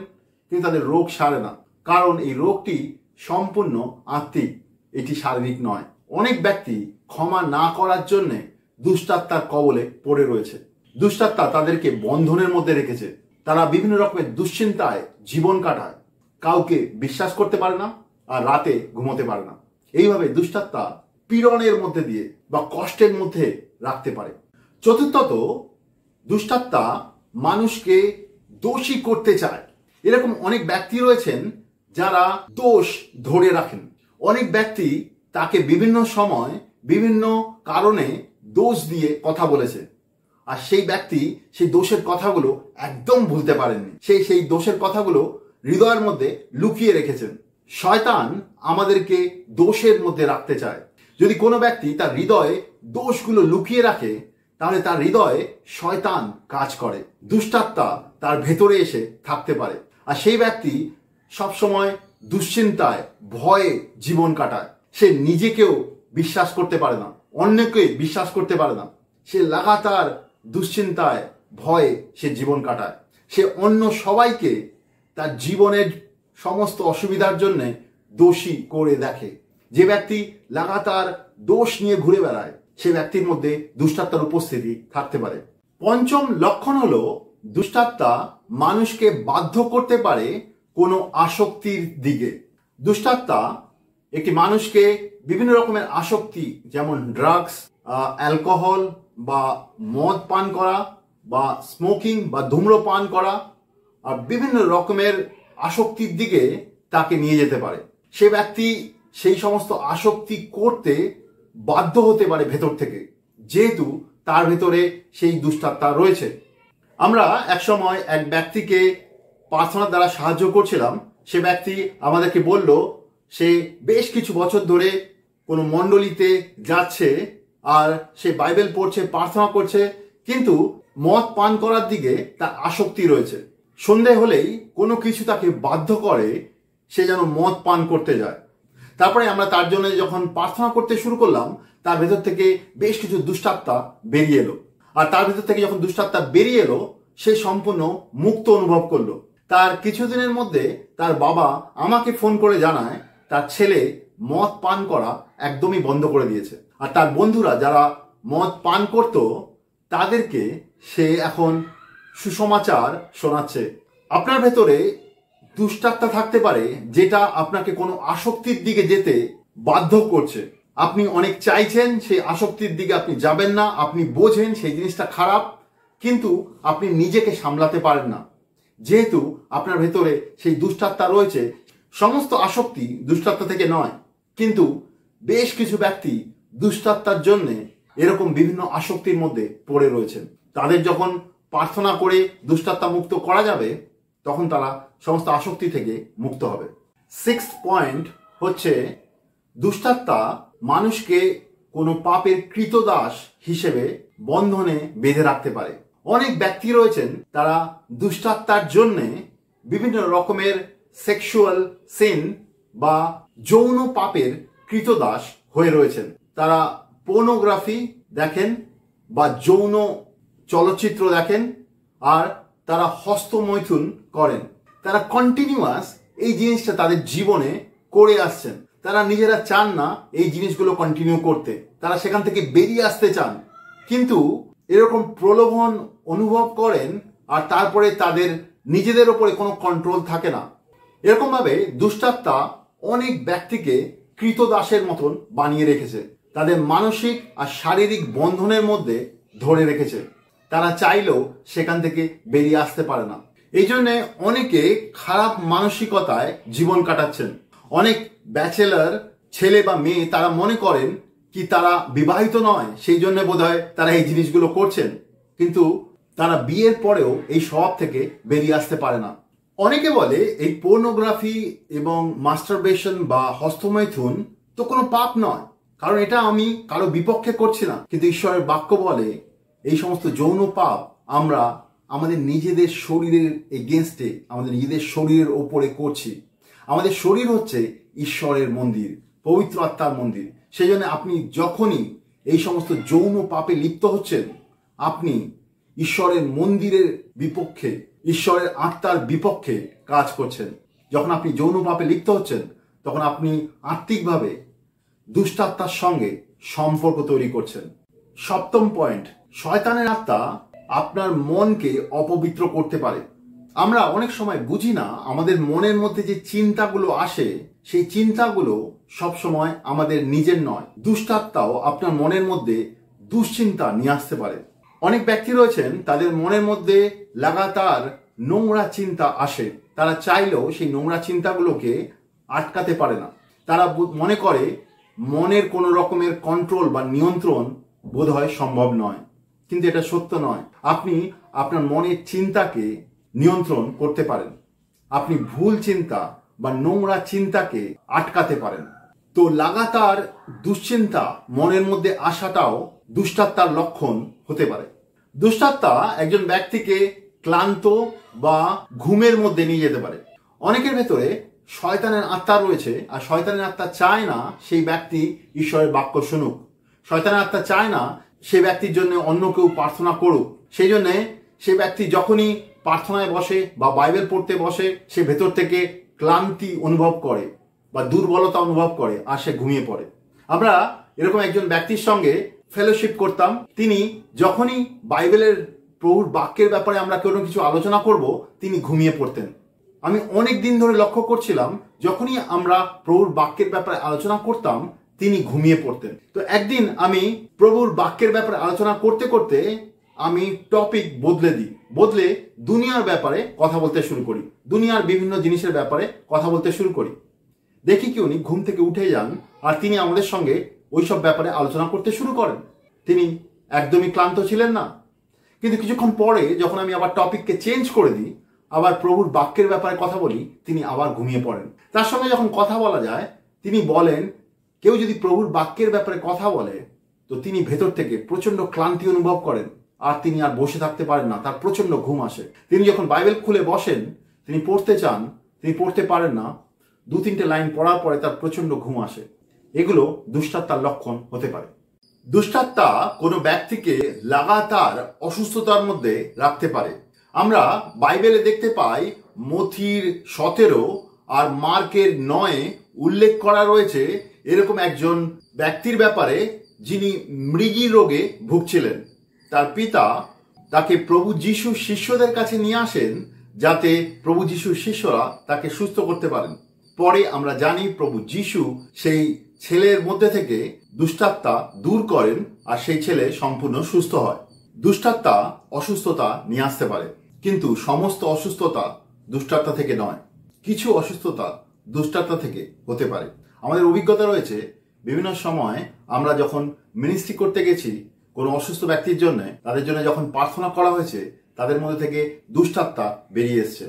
কিন্তু তাদের রোগ সারে না। কারণ এই রোগটি সম্পূর্ণ আত্মিক, এটি শারীরিক নয়। অনেক ব্যক্তি ক্ষমা না করার জন্য দুষ্টাত্মার কবলে পড়ে রয়েছে। দুষ্টাত্মা তাদেরকে বন্ধনের মধ্যে রেখেছে। তারা বিভিন্ন রকমের দুশ্চিন্তায় জীবন কাটায়, কাউকে বিশ্বাস করতে পারে না আর রাতে ঘুমোতে পারে না। এইভাবে দুষ্টাত্মা পীড়নের মধ্যে দিয়ে বা কষ্টের মধ্যে রাখতে পারে। চতুর্থত, দুষ্টাত্মা মানুষকে দোষী করতে চায়। এরকম অনেক ব্যক্তি রয়েছেন যারা দোষ ধরে রাখেন। অনেক ব্যক্তি তাকে বিভিন্ন সময় বিভিন্ন কারণে দোষ দিয়ে কথা বলেছে, আর সেই ব্যক্তি সেই দোষের কথাগুলো একদম ভুলতে পারেননি। সেই দোষের কথাগুলো হৃদয়ের মধ্যে লুকিয়ে রেখেছেন। শয়তান আমাদেরকে দোষের মধ্যে রাখতে চায়। যদি কোনো ব্যক্তি তার হৃদয়ে দোষগুলো লুকিয়ে রাখে, তাহলে তার হৃদয়ে শয়তান কাজ করে, দুষ্টাত্মা তার ভেতরে এসে থাকতে পারে। আর সেই ব্যক্তি সবসময় দুশ্চিন্তায়, ভয়ে জীবন কাটায়। সে নিজেকেও বিশ্বাস করতে পারে না, অন্যকে বিশ্বাস করতে পারে না। সে লাগাতার দুশ্চিন্তায়, ভয়ে সে জীবন কাটায়। সে অন্য সবাইকে তার জীবনের সমস্ত অসুবিধার জন্য দোষী করে দেখে। যে ব্যক্তি লাগাতার দোষ নিয়ে ঘুরে বেড়ায়, সে ব্যক্তির মধ্যে দুষ্টাত্মার উপস্থিতি থাকতে পারে। পঞ্চম লক্ষণ হলো, দুষ্টাত্মা মানুষকে বাধ্য করতে পারে কোনো আসক্তির দিকে। দুষ্টাত্মা একটি মানুষকে বিভিন্ন রকমের আসক্তি, যেমন ড্রাগস, অ্যালকোহল বা মদ পান করা বা স্মোকিং বা ধূম্রপান করা, আর বিভিন্ন রকমের আসক্তির দিকে তাকে নিয়ে যেতে পারে। সে ব্যক্তি সেই সমস্ত আসক্তি করতে বাধ্য হতে পারে ভেতর থেকে, যেহেতু তার ভেতরে সেই দুষ্টাত্মা রয়েছে। আমরা একসময় এক ব্যক্তিকে প্রার্থনার দ্বারা সাহায্য করছিলাম। সে ব্যক্তি আমাদেরকে বলল সে বেশ কিছু বছর ধরে কোনো মণ্ডলীতে যাচ্ছে আর সে বাইবেল পড়ছে, প্রার্থনা করছে, কিন্তু মদ পান করার দিকে তার আসক্তি রয়েছে। সন্ধে হলেই কোনো কিছু তাকে বাধ্য করে সে যেন মদ পান করতে যায়। তারপরে আমরা তার জন্য যখন প্রার্থনা করতে শুরু করলাম, তার ভেতর থেকে বেশ কিছু দুষ্টাত্মা বেরিয়ে এলো। আর তার ভেতর থেকে যখন দুষ্টাত্মা বেরিয়ে এলো, সে সম্পূর্ণ মুক্ত অনুভব করলো। তার কিছুদিনের মধ্যে তার বাবা আমাকে ফোন করে জানায় তার ছেলে মদ পান করা একদমই বন্ধ করে দিয়েছে, আর তার বন্ধুরা যারা মদ পান করত তাদেরকে সে এখন সুসমাচার শোনাচ্ছে। আপনার ভেতরে দুষ্টাত্মা থাকতে পারে যেটা আপনাকে কোনো আসক্তির দিকে যেতে বাধ্য করছে। আপনি অনেক চাইছেন, সেই আসক্তির দিকে আপনি যাবেন না, আপনি বোঝেন সেই জিনিসটা খারাপ, কিন্তু আপনি নিজেকে সামলাতে পারেন না, যেহেতু আপনার ভেতরে সেই দুষ্টাত্মা রয়েছে। সমস্ত আসক্তি দুষ্টাত্মা থেকে নয়, কিন্তু বেশ কিছু ব্যক্তি দুষ্টাত্মার জন্যে এরকম বিভিন্ন আসক্তির মধ্যে পড়ে রয়েছেন। তাদের যখন প্রার্থনা করে দুষ্টাত্মা মুক্ত করা যাবে, তখন তারা সমস্ত আসক্তি থেকে মুক্ত হবে। 6th পয়েন্ট হচ্ছে দুষ্টাত্মা মানুষকে কোনো পাপের কৃতদাস হিসেবে বন্ধনে বেঁধে রাখতে পারে। অনেক ব্যক্তি রয়েছেন তারা দুষ্টাত্মার জন্যে বিভিন্ন রকমের সেক্সুয়াল সিন বা যৌন পাপের কৃতদাস হয়ে রয়েছেন। তারা পোর্নোগ্রাফি দেখেন বা যৌন চলচ্চিত্র দেখেন, আর তারা হস্তমৈথুন করেন। তারা কন্টিনিউয়াস এই জিনিসটা তাদের জীবনে করে আসছেন। তারা নিজেরা চান না এই জিনিসগুলো কন্টিনিউ করতে, তারা সেখান থেকে বেরিয়ে আসতে চান, কিন্তু এরকম প্রলোভন অনুভব করেন আর তারপরে তাদের নিজেদের ওপরে কোনো কন্ট্রোল থাকে না। এরকমভাবে দুষ্টাত্মা অনেক ব্যক্তিকে কৃতদাসের মতন বানিয়ে রেখেছে, তাদের মানসিক আর শারীরিক বন্ধনের মধ্যে ধরে রেখেছে। তারা চাইলেও সেখান থেকে বেরিয়ে আসতে পারে না। এই জন্যে অনেকে খারাপ মানসিকতায় জীবন কাটাচ্ছেন। অনেক ব্যাচেলার ছেলে বা মেয়ে তারা মনে করেন কি তারা বিবাহিত নয়, সেই জন্য বোধহয় তারা এই জিনিসগুলো করছেন, কিন্তু তারা বিয়ের পরেও এই স্বভাব থেকে বেরিয়ে আসতে পারে না। অনেকে বলে এই পোর্নোগ্রাফি এবং মাস্টারবেশন বা হস্তমৈথুন তো কোনো পাপ নয়, কারণ এটা আমি কারো বিপক্ষে করছি না, কিন্তু ঈশ্বরের বাক্য বলে এই সমস্ত যৌন পাপ আমরা আমাদের নিজেদের শরীরের এগেনস্টে, আমাদের নিজেদের শরীরের ওপরে করছি। আমাদের শরীর হচ্ছে ঈশ্বরের মন্দির, পবিত্র আত্মার মন্দির। সেই জন্য আপনি যখনই এই সমস্ত যৌন পাপে লিপ্ত হচ্ছেন, আপনি ঈশ্বরের মন্দিরের বিপক্ষে, ঈশ্বরের আত্মার বিপক্ষে কাজ করছেন। যখন আপনি যৌন পাপে লিপ্ত হচ্ছেন, তখন আপনি আত্মিকভাবে দুষ্টাত্মার সঙ্গে সম্পর্ক তৈরি করছেন। 7ম পয়েন্ট, শয়তানের আত্মা আপনার মনকে অপবিত্র করতে পারে। আমরা অনেক সময় বুঝি না আমাদের মনের মধ্যে যে চিন্তাগুলো আসে, সেই চিন্তাগুলো সবসময় আমাদের নিজের নয়। দুষ্টাত্মাও আপনার মনের মধ্যে দুশ্চিন্তা নিয়ে আসতে পারে। অনেক ব্যক্তি রয়েছেন তাদের মনের মধ্যে লাগাতার নোংরা চিন্তা আসে, তারা চাইলেও সেই নোংরা চিন্তাগুলোকে আটকাতে পারে না। তারা মনে করে মনের কোনো রকমের কন্ট্রোল বা নিয়ন্ত্রণ বোধহয় সম্ভব নয়, কিন্তু এটা সত্য নয়। আপনি আপনার মনের চিন্তাকে নিয়ন্ত্রণ করতে পারেন, আপনি ভুল চিন্তা বা নোংরা চিন্তাকে আটকাতে পারেন। তো লাগাতার দুশ্চিন্তা মনের মধ্যে আসাটাও দুষ্টাত্মার লক্ষণ হতে পারে। দুষ্টাত্মা একজন ব্যক্তিকে ক্লান্ত বা ঘুমের মধ্যে নিয়ে যেতে পারে। অনেকের ভেতরে শয়তানের আত্মা রয়েছে, আর শয়তানের আত্মা চায় না সেই ব্যক্তি ঈশ্বরের বাক্য শুনুক। শয়তানের আত্মা চায় না সে ব্যক্তির জন্য অন্য কেউ প্রার্থনা করুক। সেই জন্যে সে ব্যক্তি যখনই প্রার্থনায় বসে বা বাইবেল পড়তে বসে, সে ভেতর থেকে ক্লান্তি অনুভব করে বা দুর্বলতা অনুভব করে, আর সে ঘুমিয়ে পড়ে। আমরা এরকম একজন ব্যক্তির সঙ্গে ফেলোশিপ করতাম। তিনি যখনই বাইবেলের প্রভুর বাক্যের ব্যাপারে আমরা কোনো কিছু আলোচনা করব, তিনি ঘুমিয়ে পড়তেন। আমি অনেক দিন ধরে লক্ষ্য করছিলাম যখনই আমরা প্রভুর বাক্যের ব্যাপারে আলোচনা করতাম, তিনি ঘুমিয়ে পড়তেন। তো একদিন আমি প্রভুর বাক্যের ব্যাপারে আলোচনা করতে করতে আমি টপিক বদলে দুনিয়ার ব্যাপারে কথা বলতে শুরু করি, দুনিয়ার বিভিন্ন জিনিসের ব্যাপারে কথা বলতে শুরু করি। দেখি কি উনি ঘুম থেকে উঠে যান আর তিনি আমাদের সঙ্গে ওইসব ব্যাপারে আলোচনা করতে শুরু করেন। তিনি একদমই ক্লান্ত ছিলেন না, কিন্তু কিছুক্ষণ পরে যখন আমি আবার টপিককে চেঞ্জ করে দিই, আবার প্রভুর বাক্যের ব্যাপারে কথা বলি, তিনি আবার ঘুমিয়ে পড়েন। তার সঙ্গে যখন কথা বলা যায়, তিনি বলেন কেউ যদি প্রভুর বাক্যের ব্যাপারে কথা বলে, তো তিনি ভেতর থেকে প্রচন্ড ক্লান্তি অনুভব করেন, আর তিনি আর বসে থাকতে পারেন না, তার প্রচন্ড ঘুম আসে। তিনি যখন বাইবেল খুলে বসেন, তিনি পড়তে চান, তিনি পড়তে পারেন না, 2-3টে লাইন পড়ার পরে তার প্রচন্ড ঘুম আসে। এগুলো দুষ্টাত্মার লক্ষণ হতে পারে। দুষ্টাত্মা কোনো ব্যক্তিকে লাগাতার অসুস্থতার মধ্যে রাখতে পারে। আমরা বাইবেলে দেখতে পাই মথির 17 আর মার্কের 9 উল্লেখ করা রয়েছে এরকম একজন ব্যক্তির ব্যাপারে যিনি মৃগী রোগে ভুগছিলেন। তার পিতা তাকে প্রভু যিশুর শিষ্যদের কাছে নিয়ে আসেন যাতে প্রভু যিশুর শিষ্যরা তাকে সুস্থ করতে পারেন। পরে আমরা জানি প্রভু যিশু সেই ছেলের মধ্যে থেকে দুষ্টাত্মা দূর করেন আর সেই ছেলে সম্পূর্ণ সুস্থ হয়। দুষ্টাত্মা অসুস্থতা নিয়ে আসতে পারে, কিন্তু সমস্ত অসুস্থতা দুষ্টাত্মা থেকে নয়। কিছু অসুস্থতা দুষ্টাত্মা থেকে হতে পারে। আমাদের অভিজ্ঞতা রয়েছে বিভিন্ন সময় আমরা যখন মিনিস্ট্রি করতে গেছি কোনো অসুস্থ ব্যক্তির জন্য, তাদের জন্য যখন প্রার্থনা করা হয়েছে তাদের মধ্যে থেকে দুষ্টাত্মা বেরিয়ে এসছে,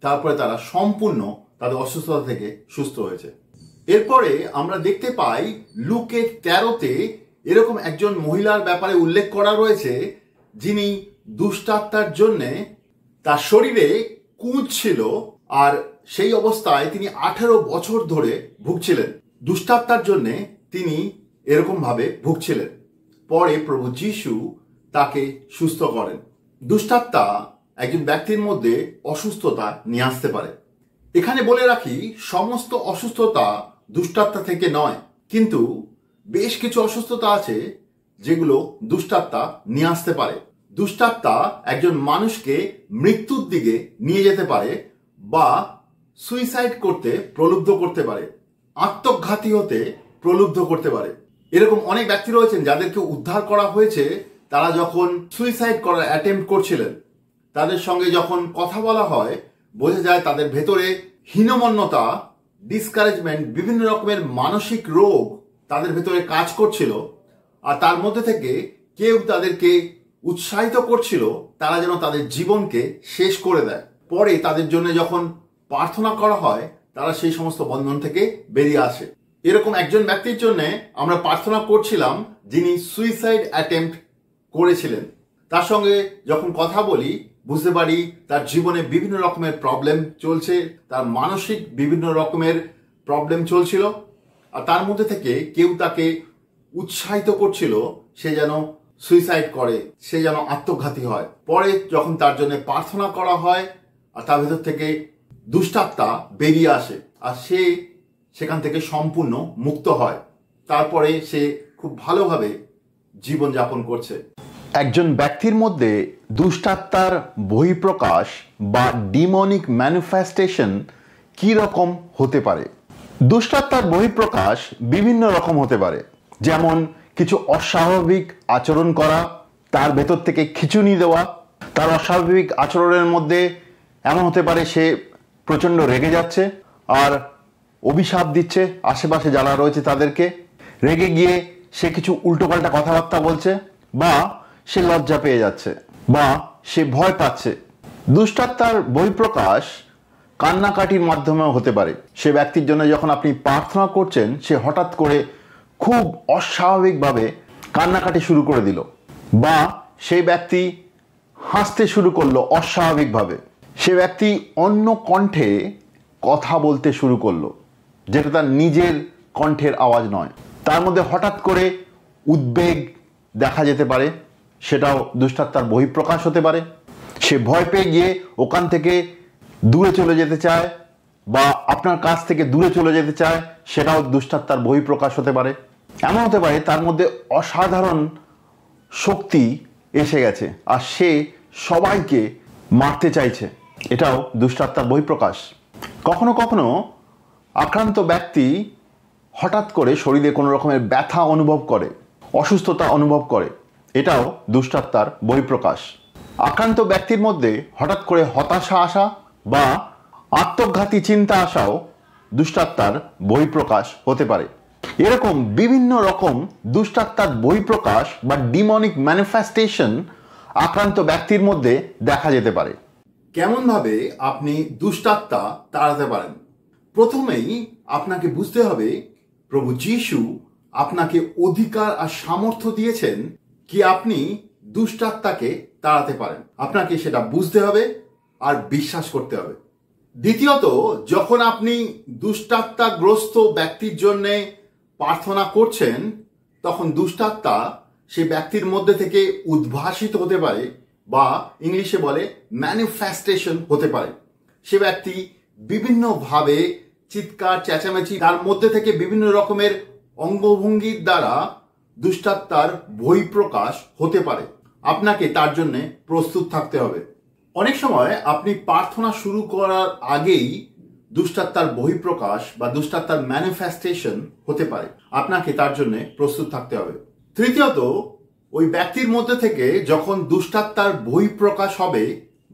তারপরে তারা সম্পূর্ণ তাদের অসুস্থতা থেকে সুস্থ হয়েছে। এরপরে আমরা দেখতে পাই লুকের 13-তে এরকম একজন মহিলার ব্যাপারে উল্লেখ করা রয়েছে যিনি দুষ্টাত্মার জন্য তার শরীরে কুঁচ ছিল আর সেই অবস্থায় তিনি 18 বছর ধরে ভুগছিলেন। দুষ্টাত্মার জন্য তিনি এরকম ভাবে ভুগছিলেন। পরে প্রভু যিশু তাকে সুস্থ করেন। দুষ্টাত্মা একজন ব্যক্তির মধ্যে অসুস্থতা নিয়ে আসতে পারে। এখানে বলে রাখি, সমস্ত অসুস্থতা দুষ্টাত্মা থেকে নয়, কিন্তু বেশ কিছু অসুস্থতা আছে যেগুলো দুষ্টাত্মা নিয়ে আসতে পারে। দুষ্টাত্মা একজন মানুষকে মৃত্যুর দিকে নিয়ে যেতে পারে বা সুইসাইড করতে প্রলুব্ধ করতে পারে, আত্মঘাতী হতে প্রলুব্ধ করতে পারে। এরকম অনেক ব্যক্তি রয়েছেন যাদেরকে উদ্ধার করা হয়েছে, তারা যখন সুইসাইড করার অ্যাটেম্প্ট করছিলেন, তাদের সঙ্গে যখন কথা বলা হয় বোঝা যায় তাদের ভেতরে হীনমন্যতা, ডিসকারেজমেন্ট, বিভিন্ন রকমের মানসিক রোগ তাদের ভেতরে কাজ করছিল। আর তার মধ্যে থেকে কেউ তাদেরকে উৎসাহিত করছিল তারা যেন তাদের জীবনকে শেষ করে দেয়। পরে তাদের জন্য যখন প্রার্থনা করা হয় তারা সেই সমস্ত বন্ধন থেকে বেরিয়ে আসে। এরকম একজন ব্যক্তির জন্য আমরা প্রার্থনা করছিলাম যিনি সুইসাইড অ্যাটেম্প্ট করেছিলেন। তার সঙ্গে যখন কথা বলি বুঝতে পারি তার জীবনে বিভিন্ন রকমের প্রবলেম চলছে, তার মানসিক বিভিন্ন রকমের প্রবলেম চলছিল। আর তার মধ্যে থেকে কেউ তাকে উৎসাহিত করছিল সে যেন সুইসাইড করে, সে যেন আত্মঘাতী হয়। পরে যখন তার জন্য প্রার্থনা করা হয় আর তার ভেতর থেকে দুষ্টাত্মা বেরিয়ে আসে আর সে সেখান থেকে সম্পূর্ণ মুক্ত হয়। তারপরে সে খুব ভালোভাবে জীবনযাপন করছে। একজন ব্যক্তির মধ্যে দুষ্টাত্মার বহিঃপ্রকাশ বা ডিমনিক ম্যানিফেস্টেশন কি রকম হতে পারে? দুষ্টাত্মার বহিঃপ্রকাশ বিভিন্ন রকম হতে পারে, যেমন কিছু অস্বাভাবিক আচরণ করা, তার ভেতর থেকে খিঁচুনি দেওয়া। তার অস্বাভাবিক আচরণের মধ্যে এমন হতে পারে সে প্রচণ্ড রেগে যাচ্ছে আর অভিশাপ দিচ্ছে আশেপাশে যারা রয়েছে তাদেরকে। রেগে গিয়ে সে কিছু উল্টোপাল্টা কথাবার্তা বলছে, বা সে লজ্জা পেয়ে যাচ্ছে, বা সে ভয় পাচ্ছে। দুষ্টাত্মার বহিঃপ্রকাশ কান্নাকাটির মাধ্যমেও হতে পারে। সে ব্যক্তির জন্য যখন আপনি প্রার্থনা করছেন সে হঠাৎ করে খুব অস্বাভাবিকভাবে কান্নাকাটি শুরু করে দিল, বা সেই ব্যক্তি হাসতে শুরু করলো অস্বাভাবিকভাবে। সে ব্যক্তি অন্য কণ্ঠে কথা বলতে শুরু করলো যেটা তার নিজের কণ্ঠের আওয়াজ নয়। তার মধ্যে হঠাৎ করে উদ্বেগ দেখা যেতে পারে, সেটাও দুষ্টাত্মার বহিঃপ্রকাশ হতে পারে। সে ভয় পেয়ে গিয়ে ওখান থেকে দূরে চলে যেতে চায় বা আপনার কাছ থেকে দূরে চলে যেতে চায়, সেটাও দুষ্টাত্মার বহিঃপ্রকাশ হতে পারে। এমন হতে পারে তার মধ্যে অসাধারণ শক্তি এসে গেছে আর সে সবাইকে মারতে চাইছে, এটাও দুষ্টাত্মার বহিঃপ্রকাশ। কখনো কখনো আক্রান্ত ব্যক্তি হঠাৎ করে শরীরে কোনো রকমের ব্যথা অনুভব করে, অসুস্থতা অনুভব করে, এটাও দুষ্টাত্মার বহিঃপ্রকাশ। আক্রান্ত ব্যক্তির মধ্যে হঠাৎ করে হতাশা আসা বা আত্মঘাতী চিন্তা আসাও দুষ্টাত্মার বহিঃপ্রকাশ হতে পারে। এরকম বিভিন্ন রকম দুষ্টাত্মার বহিঃপ্রকাশ বা ডিমনিক ম্যানিফেস্টেশন আক্রান্ত ব্যক্তির মধ্যে দেখা যেতে পারে। কেমন ভাবে আপনি দুষ্টাত্মা তাড়াতে পারেন? প্রথমেই আপনাকে বুঝতে হবে প্রভু যিশু আপনাকে অধিকার আর সামর্থ্য দিয়েছেন কি আপনি দুষ্টাত্মাকে তাড়াতে পারেন। আপনাকে সেটা বুঝতে হবে আর বিশ্বাস করতে হবে। দ্বিতীয়ত, যখন আপনি দুষ্টাত্মাগ্রস্ত ব্যক্তির জন্য প্রার্থনা করছেন তখন দুষ্টাত্মা সে ব্যক্তির মধ্যে থেকে উদ্ভাসিত হতে পারে বা ইংলিশে বলে ম্যানিফেস্টেশন হতে পারে। সে ব্যক্তি বিভিন্নভাবে চিৎকার চেঁচামেচি, তার মধ্যে থেকে বিভিন্ন রকমের অঙ্গভঙ্গির দ্বারা দুষ্টাত্মার বহিঃপ্রকাশ হতে পারে। আপনাকে তার জন্য প্রস্তুত থাকতে হবে। অনেক সময় আপনি প্রার্থনা শুরু করার আগেই দুষ্টাত্মার বহিঃপ্রকাশ বা দুষ্টাত্মার ম্যানিফেস্টেশন হতে পারে। আপনাকে তার জন্য প্রস্তুত থাকতে হবে। তৃতীয়ত, ওই ব্যক্তির মধ্যে থেকে যখন দুষ্টাত্মার বহিঃপ্রকাশ হবে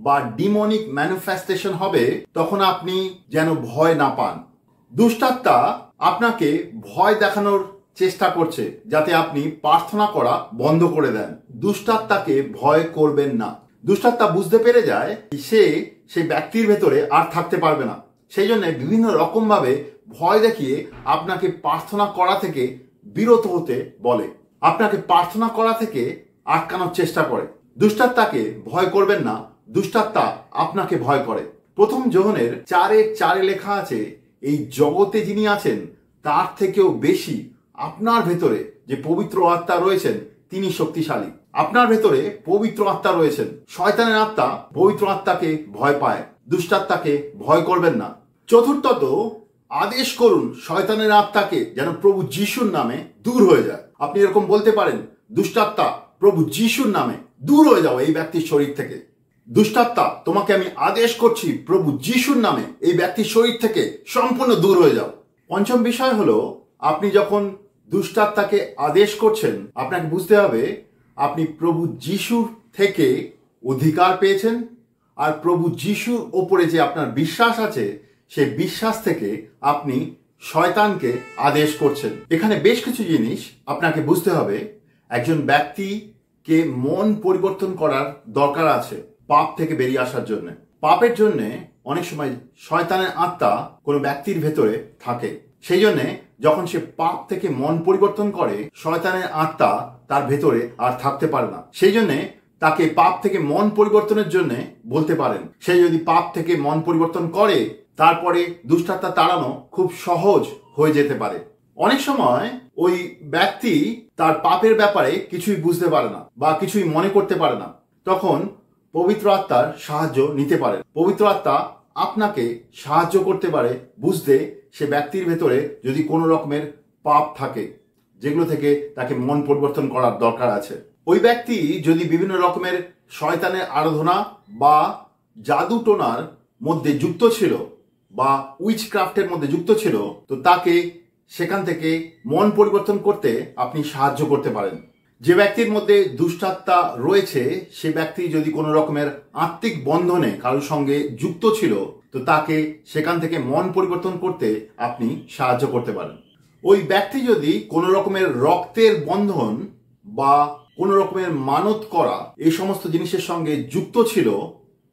বা ডিমনিক ম্যানিফেস্টেশন হবে, তখন আপনি যেন ভয় না পান। দুষ্টাত্মা আপনাকে ভয় দেখানোর চেষ্টা করছে যাতে আপনি প্রার্থনা করা বন্ধ করে দেন। দুষ্টাত্মাকে ভয় করবেন না। দুষ্টাত্মা বুঝতে পেরে যায় সেই ব্যক্তির ভেতরে আর থাকতে পারবে না, সেই জন্য বিভিন্ন রকম ভাবে ভয় দেখিয়ে আপনাকে প্রার্থনা করা থেকে বিরত হতে বলে, আপনাকে প্রার্থনা করা থেকে আটকানোর চেষ্টা করে। দুষ্টাত্মাকে ভয় করবেন না, দুষ্টাত্মা আপনাকে ভয় করে। প্রথম যোহনের 4:4 লেখা আছে, এই জগতে যিনি আছেন তার থেকেও বেশি আপনার ভেতরে যে পবিত্র আত্মা রয়েছেন তিনি শক্তিশালী। আপনার ভেতরে পবিত্র আত্মা রয়েছেন। শয়তানের আত্মা পবিত্র আত্মাকে ভয় পায়। দুষ্টাত্মাকে ভয় করবেন না। চতুর্থত, আদেশ করুন শয়তানের আত্মাকে যেন প্রভু যিশুর নামে দূর হয়ে যায়। আপনি এরকম বলতে পারেন, দুষ্টাত্মা প্রভু যিশুর নামে দূর হয়ে যাও এই ব্যক্তির শরীর থেকে। দুষ্টাত্মা, তোমাকে আমি আদেশ করছি প্রভু যিশুর নামে এই ব্যক্তির শরীর থেকে সম্পূর্ণ দূর হয়ে যাও। পঞ্চম বিষয় হলো, আপনি যখন দুষ্টাত্মাকে আদেশ করছেন, আপনাকে বুঝতে হবে আপনি প্রভু যিশুর থেকে অধিকার পেয়েছেন, আর প্রভু যিশুর ওপরে যে আপনার বিশ্বাস আছে সেই বিশ্বাস থেকে আপনি শয়তানকে আদেশ করছেন। এখানে বেশ কিছু জিনিস আপনাকে বুঝতে হবে। একজন ব্যক্তিকে মন পরিবর্তন করার দরকার আছে পাপ থেকে বেরিয়ে আসার জন্য। পাপের জন্য অনেক সময় শয়তানের আত্মা কোনো ব্যক্তির ভেতরে থাকে, সেই জন্য যখন সে পাপ থেকে মন পরিবর্তন করে, শয়তানের আত্মা তার ভেতরে আর থাকতে পারে না। সেই জন্য তাকে পাপ থেকে মন পরিবর্তনের জন্য বলতে পারেন। সে যদি পাপ থেকে মন পরিবর্তন করে, তারপরে দুষ্টাত্মা তাড়ানো খুব সহজ হয়ে যেতে পারে। অনেক সময় ওই ব্যক্তি তার পাপের ব্যাপারে কিছুই বুঝতে পারে না বা কিছুই মনে করতে পারে না, তখন পবিত্র আত্মার সাহায্য নিতে পারে। পবিত্র আত্মা আপনাকে সাহায্য করতে পারে বুঝতে সে ব্যক্তির ভেতরে যদি কোনো রকমের পাপ থাকে যেগুলো থেকে তাকে মন পরিবর্তন করার দরকার আছে। ওই ব্যক্তি যদি বিভিন্ন রকমের শয়তানের আরাধনা বা জাদু টোনার মধ্যে যুক্ত ছিল বা উইচক্রাফটের মধ্যে যুক্ত ছিল, তো তাকে সেখান থেকে মন পরিবর্তন করতে আপনি সাহায্য করতে পারেন। যে ব্যক্তির মধ্যে দুষ্টাত্মা রয়েছে সে ব্যক্তি যদি কোনো রকমের আত্মিক বন্ধনে কারোর সঙ্গে যুক্ত ছিল, তো তাকে সেখান থেকে মন পরিবর্তন করতে আপনি সাহায্য করতে পারেন। ওই ব্যক্তি যদি কোনো রকমের রক্তের বন্ধন বা কোনো রকমের মানত করা এই সমস্ত জিনিসের সঙ্গে যুক্ত ছিল,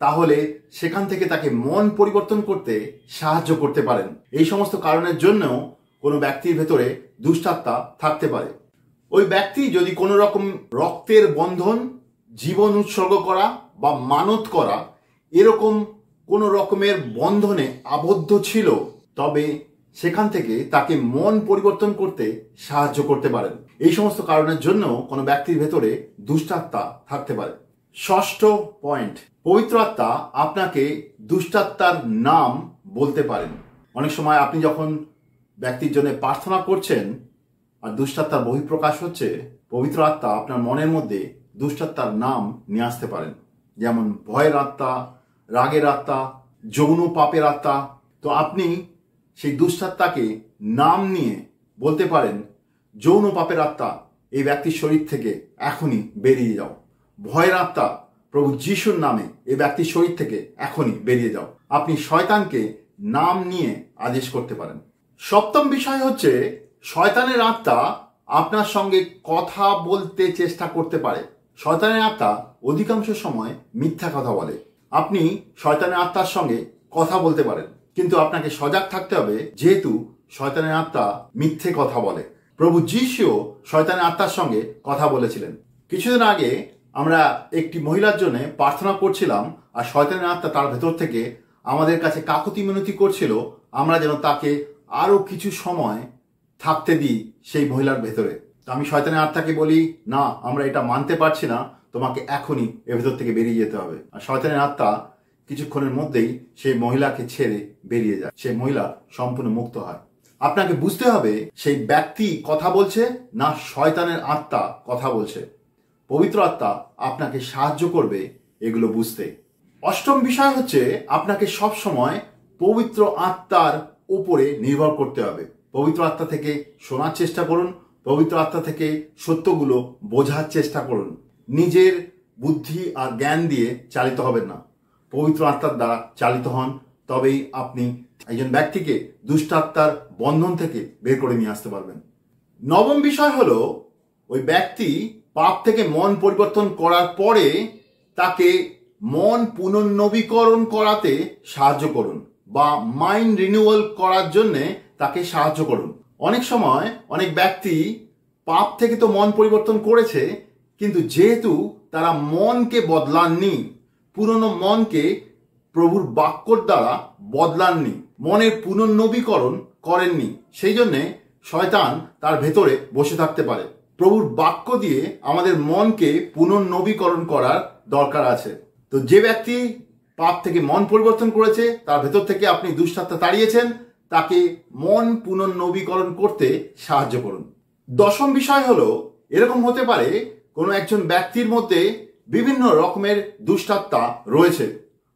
তাহলে সেখান থেকে তাকে মন পরিবর্তন করতে সাহায্য করতে পারেন। এই সমস্ত কারণের জন্যও কোনো ব্যক্তির ভেতরে দুষ্টাত্মা থাকতে পারে। ওই ব্যক্তি যদি কোনো রকম রক্তের বন্ধন, জীবন উৎসর্গ করা বা মানত করা এরকম কোনো রকমের বন্ধনে আবদ্ধ ছিল, তবে সেখান থেকে তাকে মন পরিবর্তন করতে সাহায্য করতে পারেন। এই সমস্ত কারণের জন্য কোনো ব্যক্তির ভেতরে দুষ্টাত্মা থাকতে পারে। ষষ্ঠ পয়েন্ট, পবিত্র আত্মা আপনাকে দুষ্টাত্মার নাম বলতে পারেন। অনেক সময় আপনি যখন ব্যক্তির জন্য প্রার্থনা করছেন আর দুষ্টাত্মার বহিঃপ্রকাশ হচ্ছে, পবিত্র আত্মা আপনার মনের মধ্যে দুষ্টাত্মার নাম নিয়ে আসতে পারেন, যেমন ভয়ের আত্মা, রাগের আত্মা, যৌন পাপের আত্মা। তো আপনি সেই দুষ্টাত্মাকে নাম নিয়ে বলতে পারেন, যৌন পাপের আত্মা এই ব্যক্তির শরীর থেকে এখনই বেরিয়ে যাও। ভয়ের আত্মা প্রভু যিশুর নামে এই ব্যক্তির শরীর থেকে এখনই বেরিয়ে যাও। আপনি শয়তানকে নাম নিয়ে আদেশ করতে পারেন। সপ্তম বিষয় হচ্ছে, শয়তানের আত্মা আপনার সঙ্গে কথা বলতে চেষ্টা করতে পারে। শয়তানের আত্মা অধিকাংশ সময় মিথ্যা কথা বলে। আপনি শয়তানের আত্মার সঙ্গে কথা বলতে পারেন, কিন্তু আপনাকে সজাগ থাকতে হবে, যেহেতু শয়তানের আত্মা মিথ্যে কথা বলে। প্রভু যিশুও শয়তানের আত্মার সঙ্গে কথা বলেছিলেন। কিছুদিন আগে আমরা একটি মহিলার জন্য প্রার্থনা করছিলাম, আর শয়তানের আত্মা তার ভেতর থেকে আমাদের কাছে কাকুতি মিনতি করছিল আমরা যেন তাকে আরো কিছু সময় থাকতে দিই সেই মহিলার ভেতরে। আমি শয়তানের আত্মাকে বলি, না, আমরা এটা মানতে পারছি না, তোমাকে এখনই এর ভেতর থেকে বেরিয়ে যেতে হবে। আর শয়তানের আত্মা কিছুক্ষণের মধ্যেই সেই মহিলাকে ছেড়ে বেরিয়ে যায়, সেই মহিলা সম্পূর্ণ মুক্ত হয়। আপনাকে বুঝতে হবে সেই ব্যক্তি কথা বলছে না শয়তানের আত্মা কথা বলছে। পবিত্র আত্মা আপনাকে সাহায্য করবে এগুলো বুঝতে। অষ্টম বিষয় হচ্ছে আপনাকে সব সময় পবিত্র আত্মার উপরে নির্ভর করতে হবে। পবিত্র আত্মা থেকে শোনার চেষ্টা করুন, পবিত্র আত্মা থেকে সত্যগুলো বোঝার চেষ্টা করুন। নিজের বুদ্ধি আর জ্ঞান দিয়ে চালিত হবেন না, পবিত্র আত্মার দ্বারা চালিত হন, তবেই আপনি একজন ব্যক্তিকে দুষ্ট আত্মার বন্ধন থেকে বের করে নিয়ে আসতে পারবেন। নবম বিষয় হলো ওই ব্যক্তি পাপ থেকে মন পরিবর্তন করার পরে তাকে মন পুনর্নবীকরণ করাতে সাহায্য করুন বা মাইন্ড রিনিউয়াল করার জন্য তাকে সাহায্য করুন। অনেক সময় অনেক ব্যক্তি পাপ থেকে তো মন পরিবর্তন করেছে, কিন্তু যেহেতু তারা মনকে বদলাননি, পুরনো মনকে প্রভুর বাক্যর দ্বারা বদলাননি, মনের পুনর্নবীকরণ করেননি, সেই জন্যে শয়তান তার ভেতরে বসে থাকতে পারে। প্রভুর বাক্য দিয়ে আমাদের মনকে পুনর্নবীকরণ করার দরকার আছে। তো যে ব্যক্তি পাপ থেকে মন পরিবর্তন করেছে, তার ভেতর থেকে আপনি দুষ্টাত্মা তাড়িয়েছেন, তাকে মন পুনর্নবীকরণ করতে সাহায্য করুন। দশম বিষয় হলো এরকম হতে পারে কোনো একজন ব্যক্তির মধ্যে বিভিন্ন রকমের দুষ্টাত্মা রয়েছে,